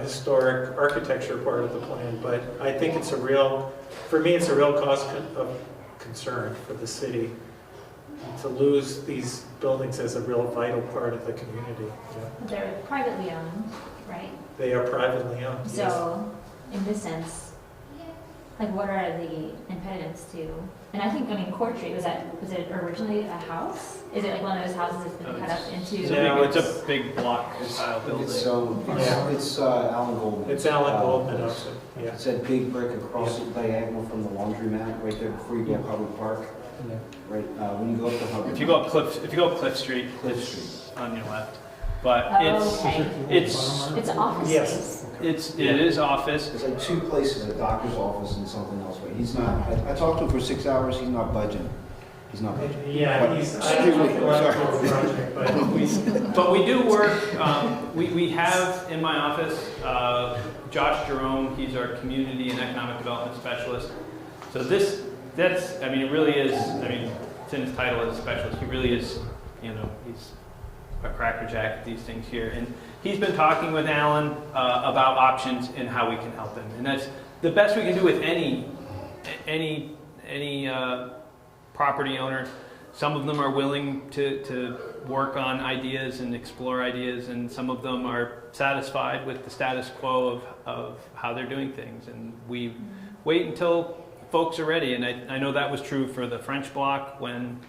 historic architecture part of the plan, but I think it's for me, it's a real cause of concern for the city to lose these buildings as a real vital part of the community. They're privately owned, right? They are privately owned. Yes. So, in this sense, what are the impediments to? And I think, Court Street, was it originally a house? Is it one of those houses that's been cut up into? No, it's a big block style building. It's Alan Goldman. It's Alan Goldman also. Yeah. It's that big brick across the diagonal from the laundromat, right there before you go to Hubbard Park. Yeah. Right, when you go up to Hubbard. If you go up Cliff Street, it's on your left. But Okay. it's office Yes. space. it is office. There's like 2 places, a doctor's office and something else, but he's not, I talked to him for 6 hours, he's not budging. He's not budging. Yeah, But- he's. Excuse me, sorry. But we do work, we have in my office, Josh Jerome, he's our community and economic development specialist. So it really is, it's in his title as a specialist, he really is, he's a crackerjack at these things here. And he's been talking with Alan about options and how we can help him. And that's the best we can do with any property owner. Some of them are willing to work on ideas and explore ideas, and some of them are satisfied with the status quo of how they're doing things. And we wait until folks are ready. And I know that was true for the French Block when,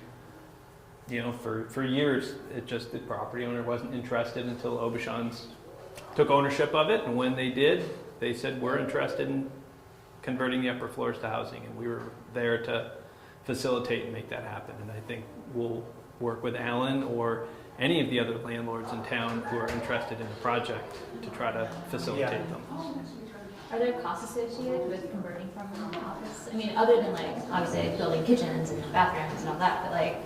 for years, the property owner wasn't interested until Aubuchon's took ownership of it. And when they did, they said, we're interested in converting the upper floors to housing. And we were there to facilitate and make that happen. And I think we'll work with Alan or any of the other landlords in town who are interested in the project to try to facilitate them. Are there costs associated with converting from an office? Other than obviously building kitchens and bathrooms and all that, but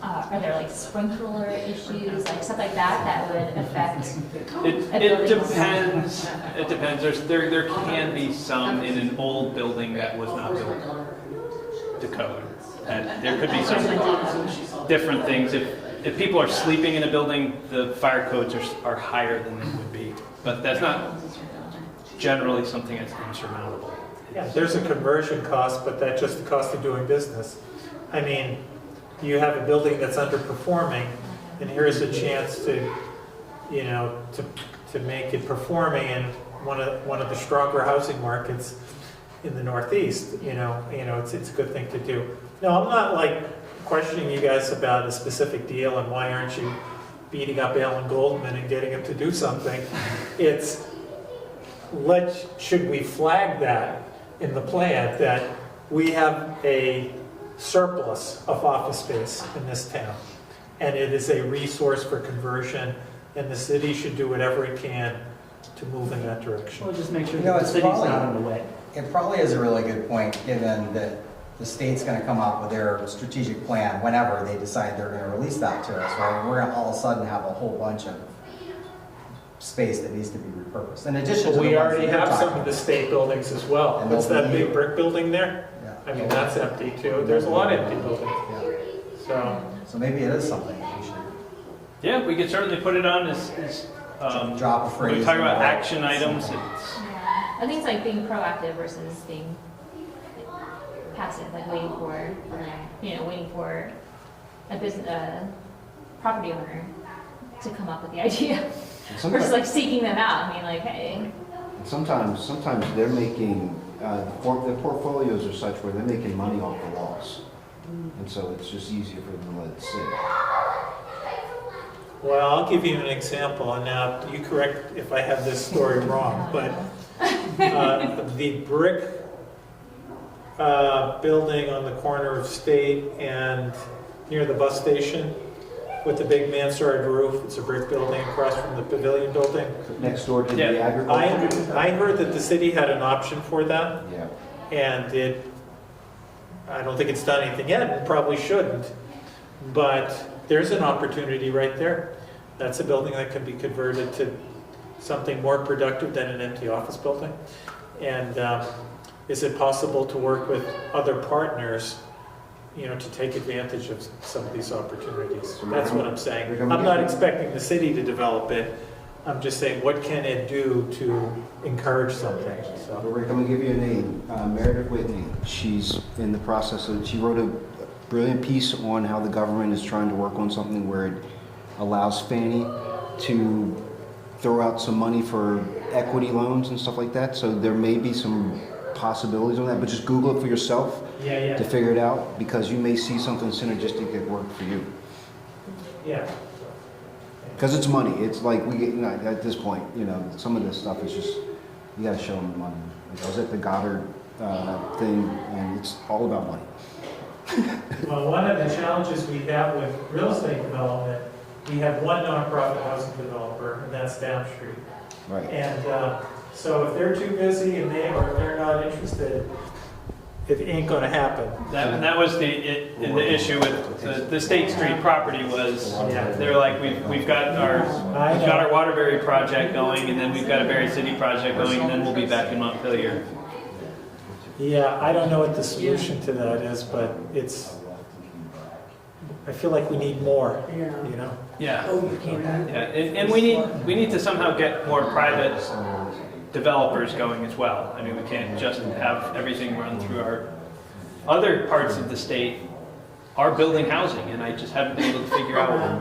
are there sprinkler issues, stuff like that would affect? It depends. It depends. There can be some in an old building that was not built to code. And there could be some different things. If people are sleeping in a building, the fire codes are higher than they would be. But that's not generally something that's insurmountable. Yeah, there's a conversion cost, but that's just the cost of doing business. You have a building that's underperforming, and here's a chance to make it performing in one of the stronger housing markets in the Northeast. It's a good thing to do. No, I'm not questioning you guys about a specific deal and why aren't you beating up Alan Goldman and getting him to do something. It's should we flag that in the plan that we have a surplus of office space in this town, and it is a resource for conversion, and the city should do whatever it can to move in that direction. We'll just make sure that the city's not in the way. It probably is a really good point, given that the state's going to come up with their strategic plan whenever they decide they're going to release that to us, right? We're going to all of a sudden have a whole bunch of space that needs to be repurposed. In addition to the We ones already that you're have some talking of the about. state buildings as well. And What's they'll that be big new. brick building there? Yeah. That's empty too. There's a lot of empty buildings. Yeah. So maybe it is something that we should Yeah, we could certainly put it on as drop a phrase. when we talk about in there. action items. It's, Yeah, I think it's like being proactive versus being passive, like waiting for, waiting for a business, property owner to come up with the idea And versus sometimes, like seeking them out. I mean, like, hey, sometimes they're making, the portfolios are such where they're making money off the loss. And so it's just easier for them to let it sit. Well, I'll give you an example, and now you correct if I have this story wrong, but the brick building on the corner of State and near the bus station with the big mansard roof, it's a brick building across from the pavilion building. Next door to Yeah. the agriculture. I heard that the city had an option for that, Yeah. and I don't think it's done anything yet, and probably shouldn't, but there's an opportunity right there. That's a building that can be converted to something more productive than an empty office building. And is it possible to work with other partners, to take advantage of some of these opportunities? That's what I'm saying. I'm not expecting the city to develop it. I'm just saying, what can it do to encourage something? So. Rick, I'm gonna give you a name, Meredith Whitney. She's in the process of, she wrote a brilliant piece on how the government is trying to work on something where it allows Fannie to throw out some money for equity loans and stuff like that. So there may be some possibilities on that, but just Google it for yourself Yeah, to figure it out, because you may see something synergistic that worked for you. yeah. Because it's money. It's like we get, at this point, some of this stuff is just, you gotta show them the money. Like I was at the Goddard thing, and it's all about money. Well, one of the challenges we have with real estate development, we have one nonprofit housing developer, and that's Down Street. Right. And so if they're too busy and they're not interested, it ain't gonna happen. that was the issue with the State Street property was they're like we've got our Waterbury project going, and then we've got a Berry City project going, and then we'll be back in Montpelier. Yeah, I don't know what the solution to that is, but I feel like we need more, Yeah. Yeah, and we need to somehow get more private developers going as well. I mean, we can't just have everything run through our other parts of the state are building housing, and I just haven't been able to figure out,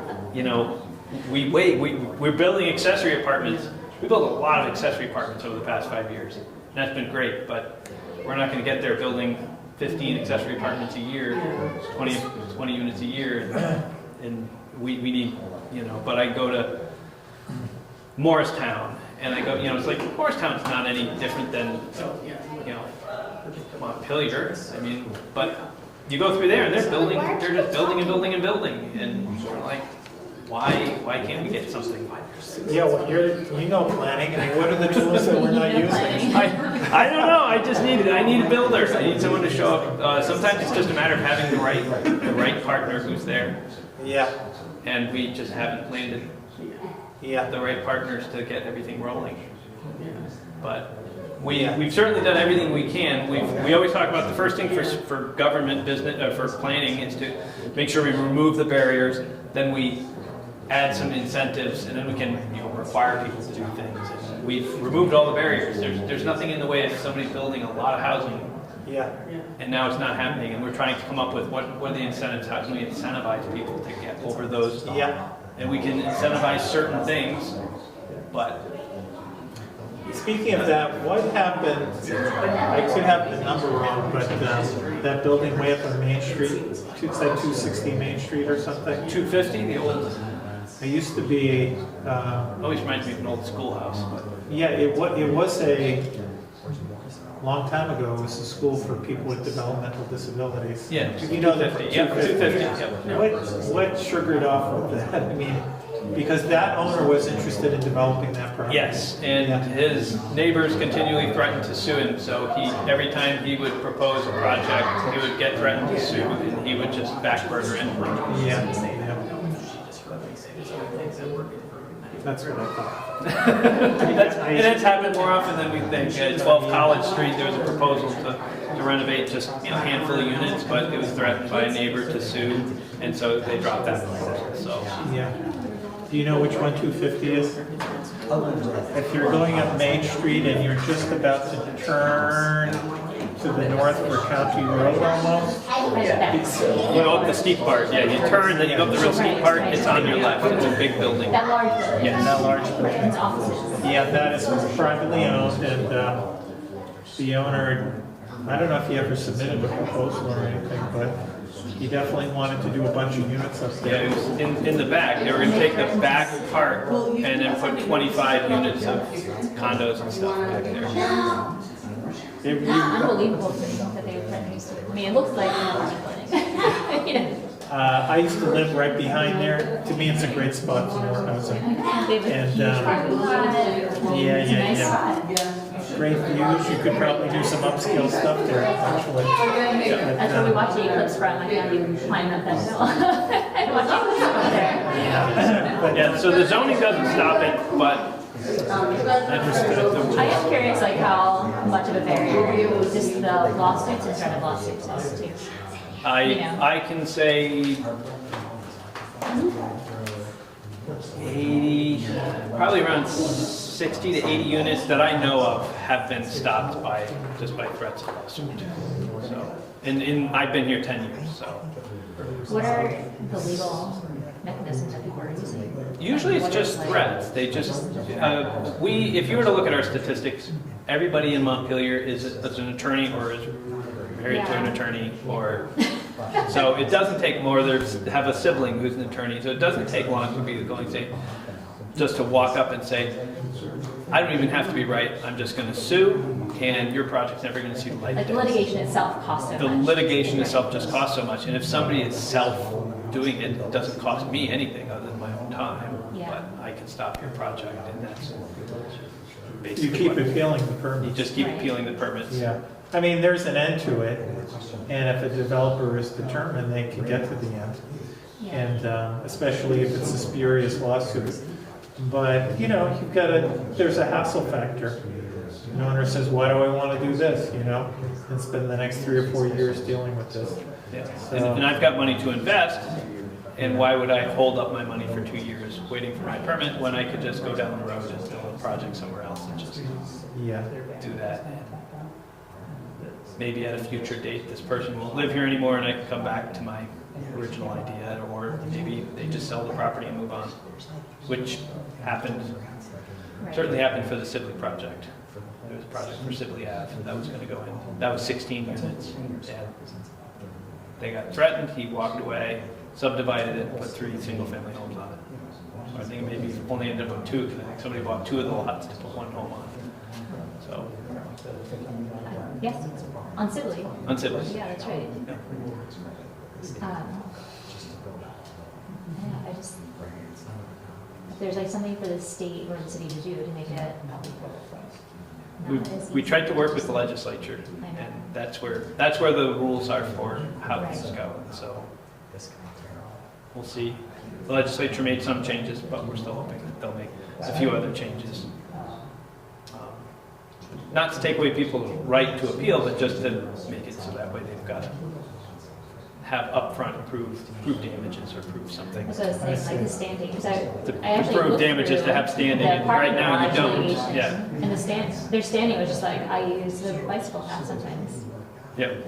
we're building accessory apartments. We built a lot of accessory apartments over the past 5 years, and that's been great, but we're not going to get there building 15 accessory apartments a year, 20 units a year, and we need, but I go to Morristown, and I go, it's like Morristown's not any different than, Montpelier. I mean, but you go through there and they're just building and building and building, and we're like, why can't we get something? Yeah, well, planning. I mean, what are the tools that we're not using? I don't know. I need a builder. I need someone to show up. Sometimes it's just a matter of having the right partner who's there. Yeah. And we just haven't landed the right partners to get everything rolling. But we've certainly done everything we can. We always talk about the first thing for government business for planning is to make sure we remove the barriers. Then we add some incentives, and then we can require people to do things. And we've removed all the barriers. There's nothing in the way of somebody building a lot of housing. Yeah. And now it's not happening, and we're trying to come up with what are the incentives? How can we incentivize people to get over those? Yeah. And we can incentivize certain things, but Speaking of that, what happened, I could have the number wrong, but that building way up on Main Street, it's like 260 Main Street or something. 250, the old, It used to be, always reminds me of an old schoolhouse. But yeah, it was a, long time ago, it was a school for people with developmental disabilities. yeah, You know that 250, yeah, 250, yeah. What sugared off of that? I mean, because that owner was interested in developing that property. Yes, and his neighbors continually threatened to sue him, so every time he would propose a project, he would get threatened to sue, and he would just backburner it. Yeah. That's what I thought. And that's happened more often than we think. At 12 College Street, there was a proposal to renovate just a handful of units, but it was threatened by a neighbor to sue, and so they dropped that proposal. So Yeah. Do you know which one 250 is? If you're going up Main Street and you're just about to turn to the north for County Road almost, you go up the steep part. Yeah, you turn, then you go up the real steep part. It's on your left. It's a big building. That large building. Yes. that large building. It's offices. Yeah, that is privately owned, and the owner, I don't know if he ever submitted a proposal or anything, but he definitely wanted to do a bunch of units up Yeah, there. it was in the back. They were going to take the back part and then put 25 units of condos and stuff back there. Unbelievable to think that they would threaten to. I mean, it looks like an apartment building. You know, I used to live right behind there. To me, it's a great spot for more housing. they have a And, huge parking lot. It's a nice spot. Great views. You could probably do some upscale stuff there eventually. That's where we watch the eclipse from. My family climb up that hill. And watch the eclipse up there. Yeah. But Yeah, so the zoning doesn't stop it, but understood. I am curious, like, how much of a barrier just the lawsuits and sort of lawsuits is too. I can say 80, probably around 60 to 80 units that I know of have been stopped by threats of lawsuit. So, and I've been here 10 years, so. What are the legal mechanisms that people are using? Usually it's just threats. They just, if you were to look at our statistics, everybody in Montpelier is an attorney or is married to an attorney, or, so it doesn't take more, have a sibling who's an attorney, so it doesn't take long to be going, say, just to walk up and say, I don't even have to be right, I'm just gonna sue, and your project's never gonna see the light Like of the day. litigation itself costs so The much. litigation itself just costs so much, and if somebody is self-doing it, it doesn't cost me anything other than my own time, Yeah. but I can stop your project, and that's You basically keep what- appealing the You permits. just keep Right. appealing the permits. Yeah. I mean, there's an end to it, and if a developer is determined, they can get to the end. Yeah. And especially if it's a spurious lawsuit. But, you've got there's a hassle factor. An owner says, why do I want to do this, and spend the next 3 or 4 years dealing with this. Yeah. So- And I've got money to invest, and why would I hold up my money for 2 years waiting for my permit when I could just go down the road and build a project somewhere else and just Yeah. do that? Maybe at a future date, this person won't live here anymore and I can come back to my original idea, or maybe they just sell the property and move on, which happened, Right. certainly happened for the Sibley project. There was a project for Sibley Ave that was going to go in. That was 16 units. And they got threatened, he walked away, subdivided it, put 3 single-family homes on it. I think maybe only ended up with 2, because I think somebody bought 2 of the lots to put 1 home on. So, Yes, on Sibley. on Sibley. Yeah, that's right. Yeah, I just, if there's like something for the state or the city to do to make it not as We easy. tried to work with the legislature, and that's where the rules are for how this is going, so we'll see. The legislature made some changes, but we're still hoping that they'll make a few other changes. Not to take away people's right to appeal, but just to make it so that way they've got to have upfront prove damages or prove something. That's what I was saying, like the standing, because To I actually prove looked damages through to have standing, the and right parking now you garage don't. litigation, Yeah, And the stand, their standing was just like, I use the bicycle path sometimes. yep.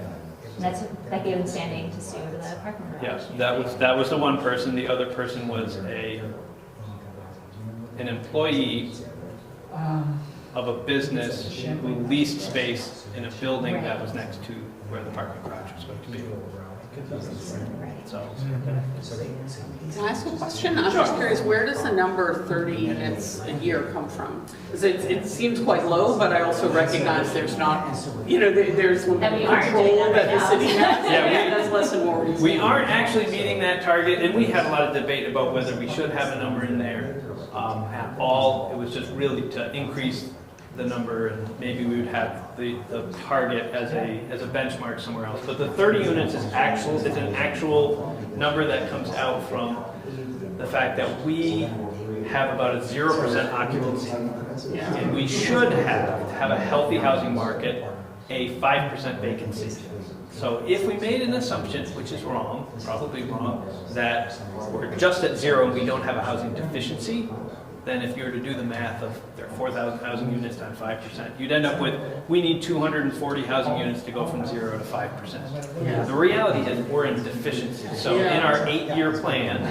And that gave them standing to sue the parking garage. Yeah, that was the one person. The other person was an employee of a business who leased space in a building that was next to where the parking garage was going to be. So, Can I ask a question? I'm just curious, where does the number 30 units a year come from? Because it seems quite low, but I also recognize there's not, there's And we aren't doing control that that the right city now. has. Yeah, That's less than what we're we aren't actually meeting that target, and we had a lot of debate about whether we should have a number in there at all. It was just really to increase the number, and maybe we would have the target as a benchmark somewhere else. But the 30 units is an actual number that comes out from the fact that we have about a 0% occupancy. Yeah. And we should have a healthy housing market, a 5% vacancy. So if we made an assumption, which is wrong, probably wrong, that we're just at 0 and we don't have a housing deficiency, then if you were to do the math of there are 4,000 housing units times 5%, you'd end up with, we need 240 housing units to go from 0 to 5%. The reality is we're in deficiency. So in our 8-year plan,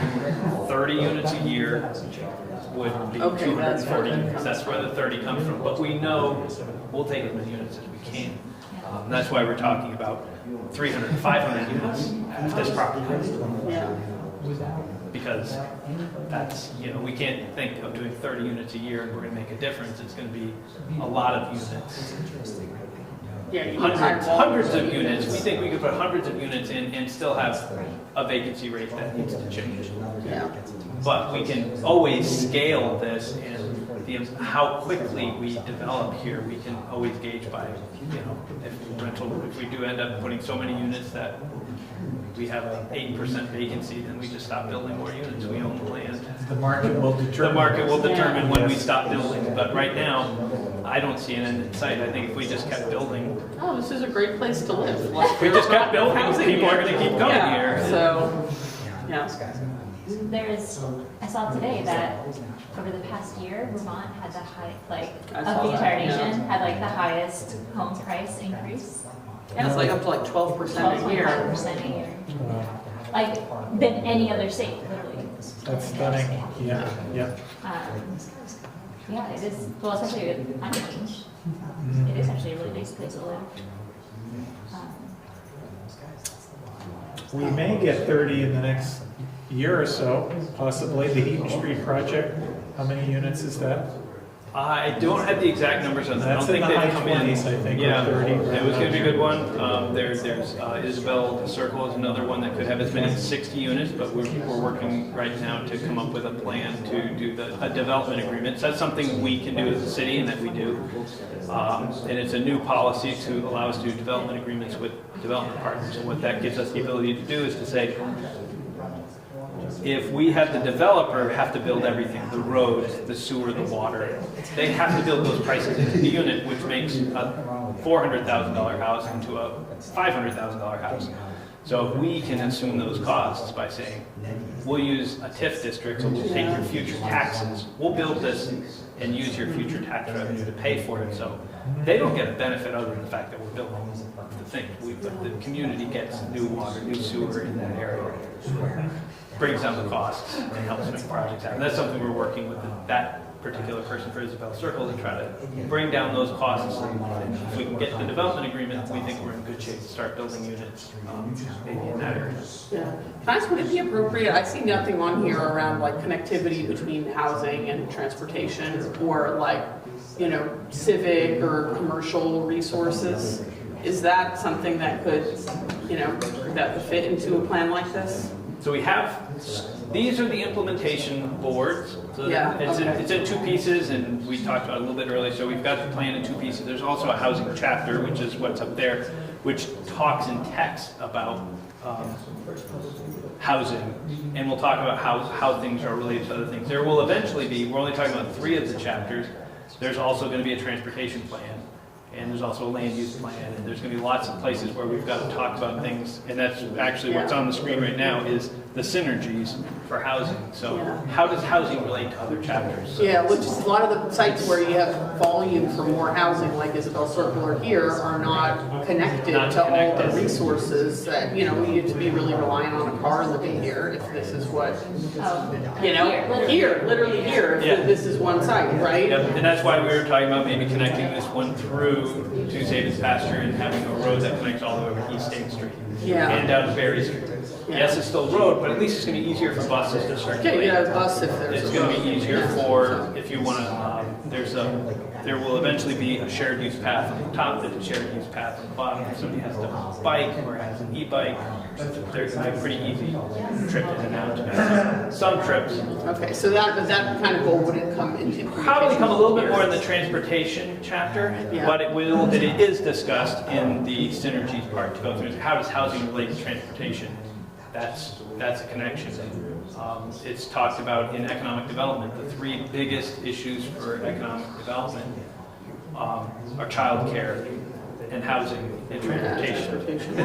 30 units a year would be Okay, 240 units. That's where the 30 comes from. But we know we'll take as many units as we can. That's why we're talking about 300, 500 units at this property. Yeah. Because that's, we can't think of doing 30 units a year and we're going to make a difference. It's going to be a lot of units. Yeah, you can hire Hundreds of units. We think we could put hundreds of units in and still have a vacancy rate that needs to change. Yeah. But we can always scale this, and how quickly we develop here, we can always gauge by, if we do end up putting so many units that we have an 8% vacancy, then we just stop building more units. We own the land. The market will determine. The market will determine when we stop building. But right now, I don't see an end in sight. I think if we just kept building, Oh, this is a great place to live. if we just kept building, people are going to keep coming Yeah, here. so, yeah. I saw today that over the past year, Vermont had the high, I of saw the entire that, yeah. nation, had the highest home price increase. Yeah, it's up to 12% a year. 12.5% a year. Than any other state, literally. That's stunning. Yeah, yeah. Yeah, it is, well, especially with climate change. It is actually a really nice place to live. We may get 30 in the next year or so, possibly. The Heaton Street project, how many units is that? I don't have the exact numbers on that. I That's don't in think the high they've come in. 20s, I think, or Yeah, 30. it was going to be a good one. There's Isabel Circle is another one that could have as many as 60 units, but we're working right now to come up with a plan to do a development agreement. So that's something we can do as a city and that we do. And it's a new policy to allow us to do development agreements with development partners. And what that gives us the ability to do is to say, if we have the developer have to build everything, the road, the sewer, the water, they have to build those prices into the unit, which makes a $400,000 house into a $500,000 house. So if we can assume those costs by saying, we'll use a TIF district, so we'll take your future taxes, we'll build this and use your future tax revenue to pay for it. So they don't get a benefit other than the fact that we're building the thing. The community gets new water, new sewer in that area. Brings down the costs and helps make projects happen. That's something we're working with that particular person for Isabel Circle to try to bring down those costs. And if we can get the development agreement, we think we're in good shape to start building units maybe in that area. Yeah. Can I ask, would it be appropriate, I see nothing on here around connectivity between housing and transportation or civic or commercial resources. Is that something that could, that would fit into a plan like this? So we have, these are the implementation boards. So Yeah, it's in 2 pieces, and we talked about it a little bit earlier. So we've got the plan in 2 pieces. There's also a housing chapter, which is what's up there, which talks in text about housing, and we'll talk about how things are related to other things. There will eventually be, we're only talking about 3 of the chapters. There's also going to be a transportation plan. And there's also a land use plan, and there's going to be lots of places where we've got to talk about things, and that's actually what's on the screen right now is the synergies for housing. So how does housing relate to other chapters? Yeah, which is a lot of the sites where you have volume for more housing, like Isabel Circle or here, are not connected all the resources that, you have to be really reliant on a car living here if this is what, literally here, if this is one site, right? Yep. And that's why we were talking about maybe connecting this one through to Sabins Pasture and having a road that connects all the way over to East State Street and down to Berry Street. Yes, it's still a road, but at least it's going to be easier for buses to circulate. Yeah, bus if there's It's going to be easier for, if you want to, there will eventually be a shared use path on the top, there's a shared use path on the bottom. If somebody has to bike or has an e-bike, there's a pretty easy trip in and out. Some trips. Okay, so that kind of goal wouldn't come into Probably come a little bit more in the transportation chapter, but it is discussed in the synergies part to go through. How does housing relate to transportation? That's a connection. It's talked about in economic development. The three biggest issues for economic development are childcare and housing and transportation.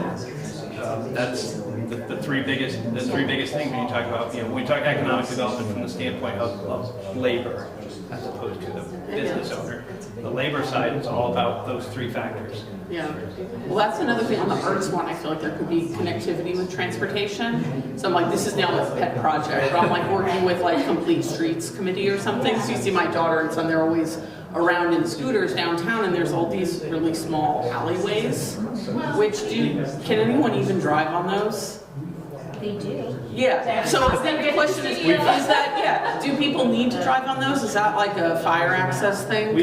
That's the three biggest things when you talk about, when we talk economic development from the standpoint of labor as opposed to the business owner. The labor side is all about those three factors. Yeah. Well, that's another thing on the arts one. I feel like there could be connectivity with transportation. So I'm like, this is now a pet project, but I'm like working with like Complete Streets Committee or something. So you see my daughter and son, they're always around in scooters downtown, and there's all these really small alleyways. Can anyone even drive on those? They do. Yeah, so then the question is do people need to drive on those? Is that like a fire access thing?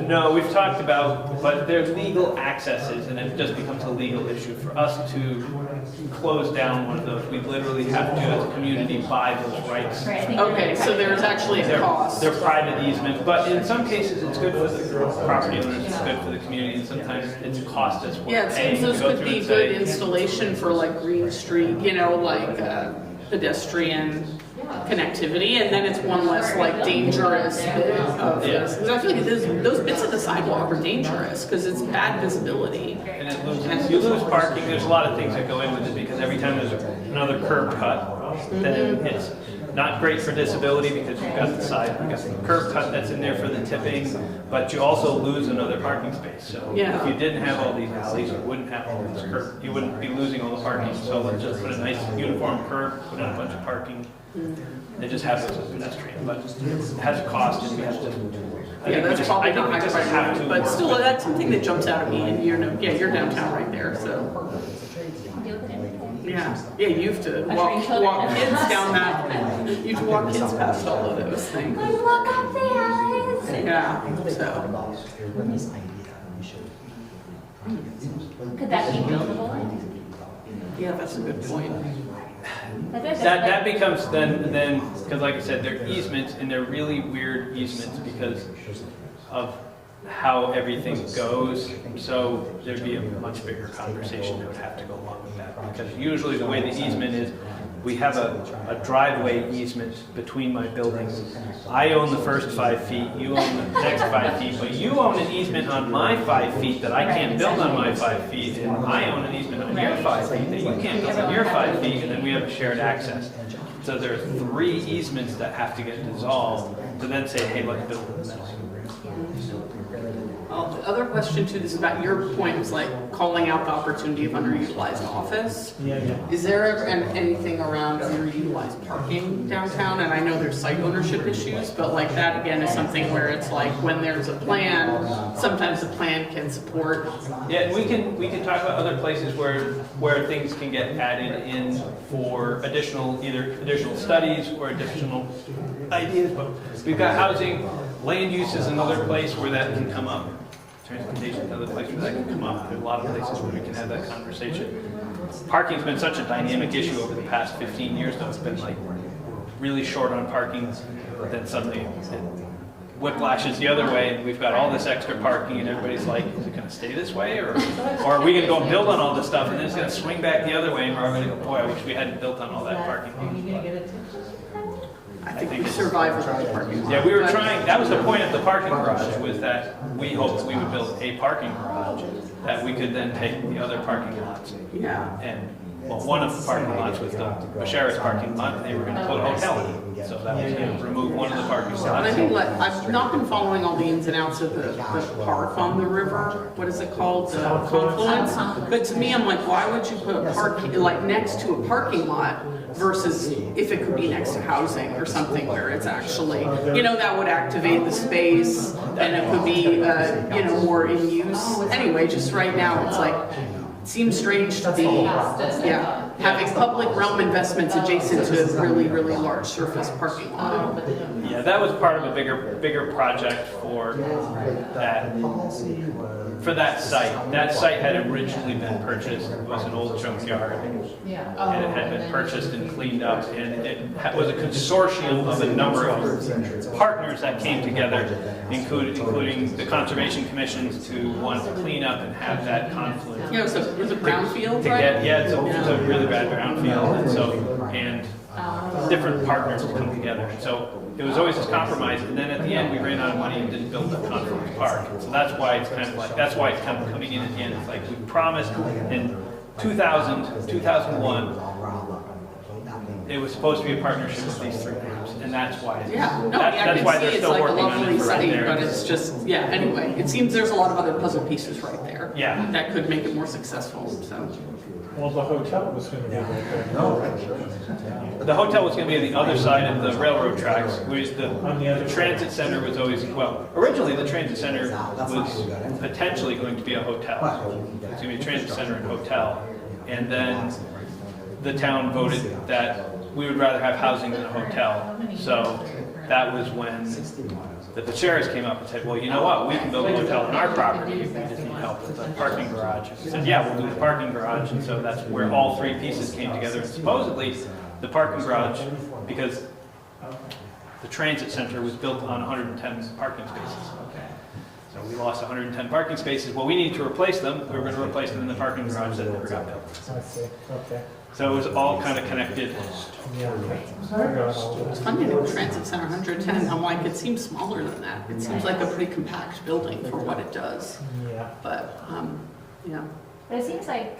No, we've talked about, but there's legal accesses, and it just becomes a legal issue for us to close down one of those. We literally have to, as a community, buy those rights. Okay, so there's actually a cost. They're private easements, but in some cases, it's good for the property owners, it's good for the community, and sometimes it's a cost that's worth Yeah, it paying seems to those go could through be and good say, installation for like Green Street, like pedestrian connectivity, and then it's one less like dangerous bit of this. Because I feel like those bits of the sidewalk are dangerous because it's bad visibility. and you lose parking. There's a lot of things that go in with it because every time there's another curb cut, then it's not great for disability because you've got the curb cut that's in there for the tipping, but you also lose another parking space. So if you didn't have all these alleys, you wouldn't have all these curb. You wouldn't be losing all the parking. So let's just put a nice uniform curb, put in a bunch of parking. They just have those as pedestrian, but it has a cost, and we have to. That's probably not high have priority, to but work still, with it. that's something that jumps out at me. And you're downtown right there, so. Yeah, you have to walk kids down that. You have to walk kids past all of those things. Look up the alleys. Yeah, so. Could that be buildable? Yeah, that's a good point. That becomes then because like I said, they're easements, and they're really weird easements because of how everything goes. So there'd be a much bigger conversation that would have to go along with that, because usually the way the easement is, we have a driveway easement between my buildings. I own the first 5 feet, you own the next 5 feet, but you own an easement on my 5 feet that I can't build on my 5 feet, and I own an easement on your 5 feet that you can't build on your 5 feet, and then we have a shared access. So there are 3 easements that have to get dissolved to then say, hey, let's build in the middle. The other question too, this is about your point, was like calling out the opportunity of underutilized office. Is there ever anything around underutilized parking downtown? And I know there's site ownership issues, but like that again is something where it's like when there's a plan, sometimes the plan can support. Yeah, we can talk about other places where things can get added in for either additional studies or additional ideas. But we've got housing, land use is another place where that can come up. Transportation is another place where that can come up. There are a lot of places where we can have that conversation. Parking's been such a dynamic issue over the past 15 years, though. It's been like really short on parking, then suddenly whiplash is the other way, and we've got all this extra parking, and everybody's like, is it going to stay this way, or are we going to go and build on all this stuff, and then it's going to swing back the other way, and we're going to go, boy, I wish we hadn't built on all that parking. I think we survive without the parking lot. Yeah, we were trying, that was the point of the parking garage, was that we hoped we would build a parking garage that we could then take the other parking lots. Yeah. And, well, one of the parking lots was the Bashara's parking lot, and they were going to put a hotel in it. So that was going to remove one of the parking lots. And I think I've not been following all the ins and outs of the park on the river. What is it called? The confluence. But to me, I'm like, why would you put a park like next to a parking lot versus if it could be next to housing or something where it's actually, that would activate the space and it could be, more in use. Anyway, just right now, it's like, it seems strange to be, having public realm investments adjacent to a really, really large surface parking lot. Yeah, that was part of a bigger project for that site. That site had originally been purchased. It was an old junkyard, and it had been purchased and cleaned up. And it was a consortium of a number of partners that came together, including the conservation commissions, to want to clean up and have that confluence. Yeah, it was a brownfield, right? It's a really bad brownfield, and different partners to come together. And so it was always this compromise, and then at the end, we ran out of money and didn't build the Conference Park. So that's why it's kind of like, that's why it's kind of coming in at the end. It's like we promised in 2000, 2001, it was supposed to be a partnership with these three groups, and that's why. Yeah, no, That's why I they're can see it's still like a working on lovely it right site, there. but it's just, yeah, anyway, it seems there's a lot of other puzzle pieces right there. Yeah. That could make it more successful, so. Well, the hotel was going to be right there. The hotel was going to be on the other side of the railroad tracks, whereas the On the other transit center was always, well, originally the transit center was potentially going to be a hotel. It's going to be a transit center and hotel. And then the town voted that we would rather have housing than a hotel. So that was when the Pacheras came up and said, well, you know what, we can build a hotel on our property if we just need help with the parking garage. And we said, yeah, we'll do the parking garage. And so that's where all three pieces came together. And supposedly, the parking garage, because the transit center was built on 110 parking spaces. So we lost 110 parking spaces. Well, we needed to replace them. We were going to replace them in the parking garage that never got built. I see, okay. So it was all kind of connected. Yeah, okay. I got all of It's it. funny, the transit center, 110, I'm like, it seems smaller than that. It seems like a pretty compact building for what it does, Yeah. but, yeah. But it seems like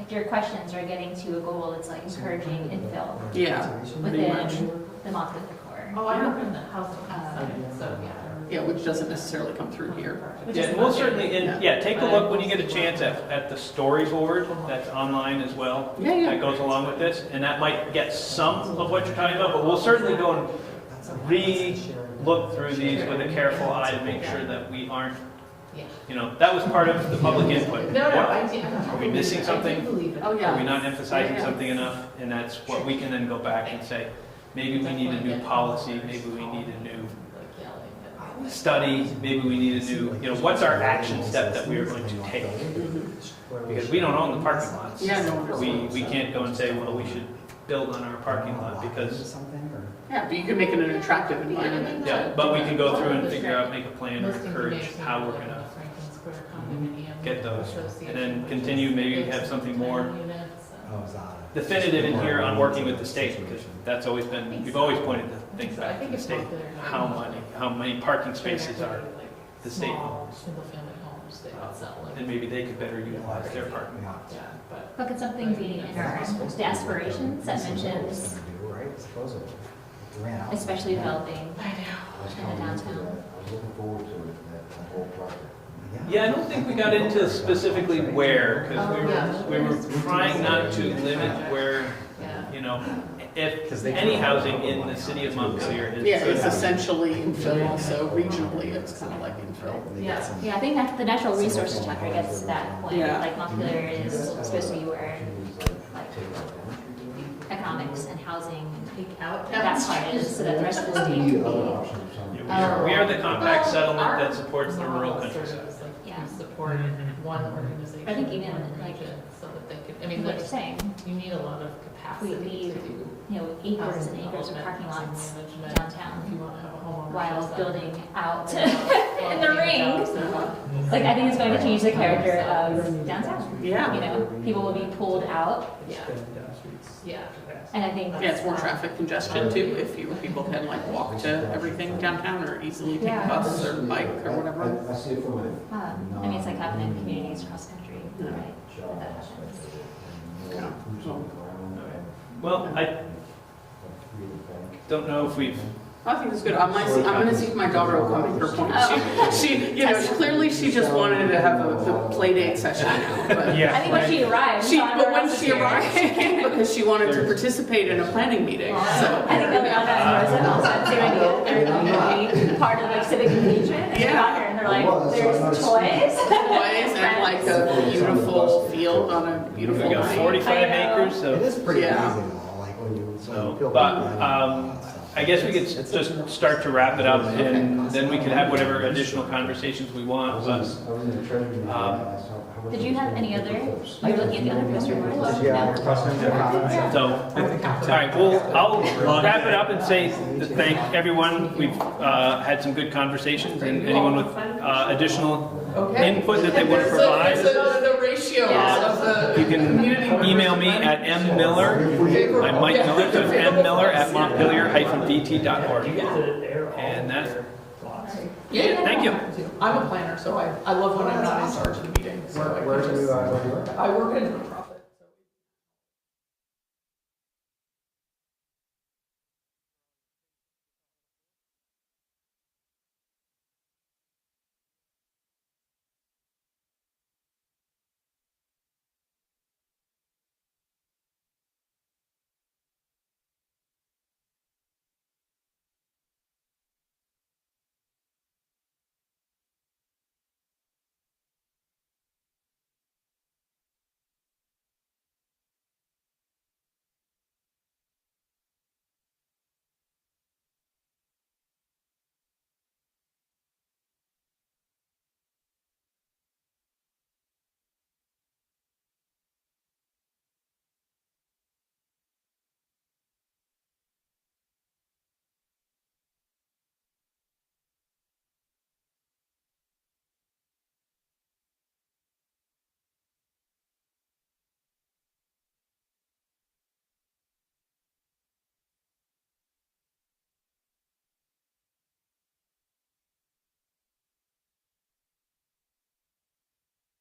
your questions are getting to a goal that's like encouraging infill Yeah, pretty much. within the Montpelier core. Oh, I know from the housing side, so, yeah. Yeah, which doesn't necessarily come through here. Yeah, and we'll certainly, and yeah, take a look when you get a chance at the storyboard that's online as well. Yeah, yeah. That goes along with this, and that might get some of what you're talking about, but we'll certainly go and re-look through these with a careful eye to make sure that we aren't, Yeah. you know, that was part of the public input. No, What- I do. Are we missing something? Oh, Are we yeah. not emphasizing Yeah. something enough? And that's what we can then go back and say, maybe we need a new policy, maybe we need a new study, maybe we need a new, you know, what's our action step that we are going to take? Because we don't own the parking lots. Yeah, no one We can't go and say, well, we should build on our parking lot because, Yeah, but you can make it an attractive environment. yeah, but we can go through and figure out, make a plan or encourage how we're gonna get those. And then continue, maybe have something more definitive in here on working with the state, because that's always been, we've always pointed to things back to the state. How many parking spaces are the state owns? Single-family homes, they would sell like. And maybe they could better utilize their parking lot. Yeah, but. But could something be in our, the aspirations that mentions, especially developing in the downtown? Yeah, I don't think we got into specifically where, because we were trying not to limit where, Yeah. you know, if any housing in the city of Montpelier is Yeah, good it's housing. essentially infill, so regionally, it's kind of like infill. Yeah. Yeah, I think that the natural resources chapter gets to that point. Yeah. Like Montpelier is supposed to be where, like, economics and housing, that part is, so that the rest of the state can be. We are the compact settlement that supports the rural countryside. Yeah. Support one organization. I think even, like, So that they could, I mean, what you're there's, saying, you need a lot of we capacity leave, to do. you know, acres and housing acres of development, parking housing lots management, downtown If you want to have a homeowner. while shelter. building out Well, in the ring. Like, I think it's going to change the character of downtown. Yeah. You know, people will be pulled out, Yeah, yeah. and I think. Yeah, it's more traffic congestion too, if fewer people can like walk to everything downtown or easily take a Yeah. bus or bike or whatever. I mean, it's like happening in communities across the country, Yeah. right? That happens. Yeah. So, Well, I don't know if we've, I think it's good. I'm gonna see if my daughter will come make her point. Oh. She, you know, clearly she just wanted to have the play date session now, but. yeah. I think when she arrived. But when she arrived, she came because she wanted to participate in a planning meeting, so. I think they'll got that person also at they're going to be part of like civic engagement. And they got her and they're like, there's toys. Toys and like a beautiful field on a beautiful We got night. 45 I know. acres, so. It is pretty Yeah. amazing though, like when you. So, but I guess we could just start to wrap it up, and then we could have whatever additional conversations we want. But Did you have any other? You're looking at the other poster boards? Yeah, No? questions or comments? so, all right. Well, I'll wrap it up and say thank everyone. We've had some good conversations, and anyone with additional input that they want to provide. So the ratio ratios Yeah. of the You can community. email me at mmiller, I'm Mike Miller, so it's mmiller@montpelier-dt.org. And that, Yeah, thank you. I'm a planner, so I love when I'm not in charge of the meeting. So I can Where's the just- new, I work in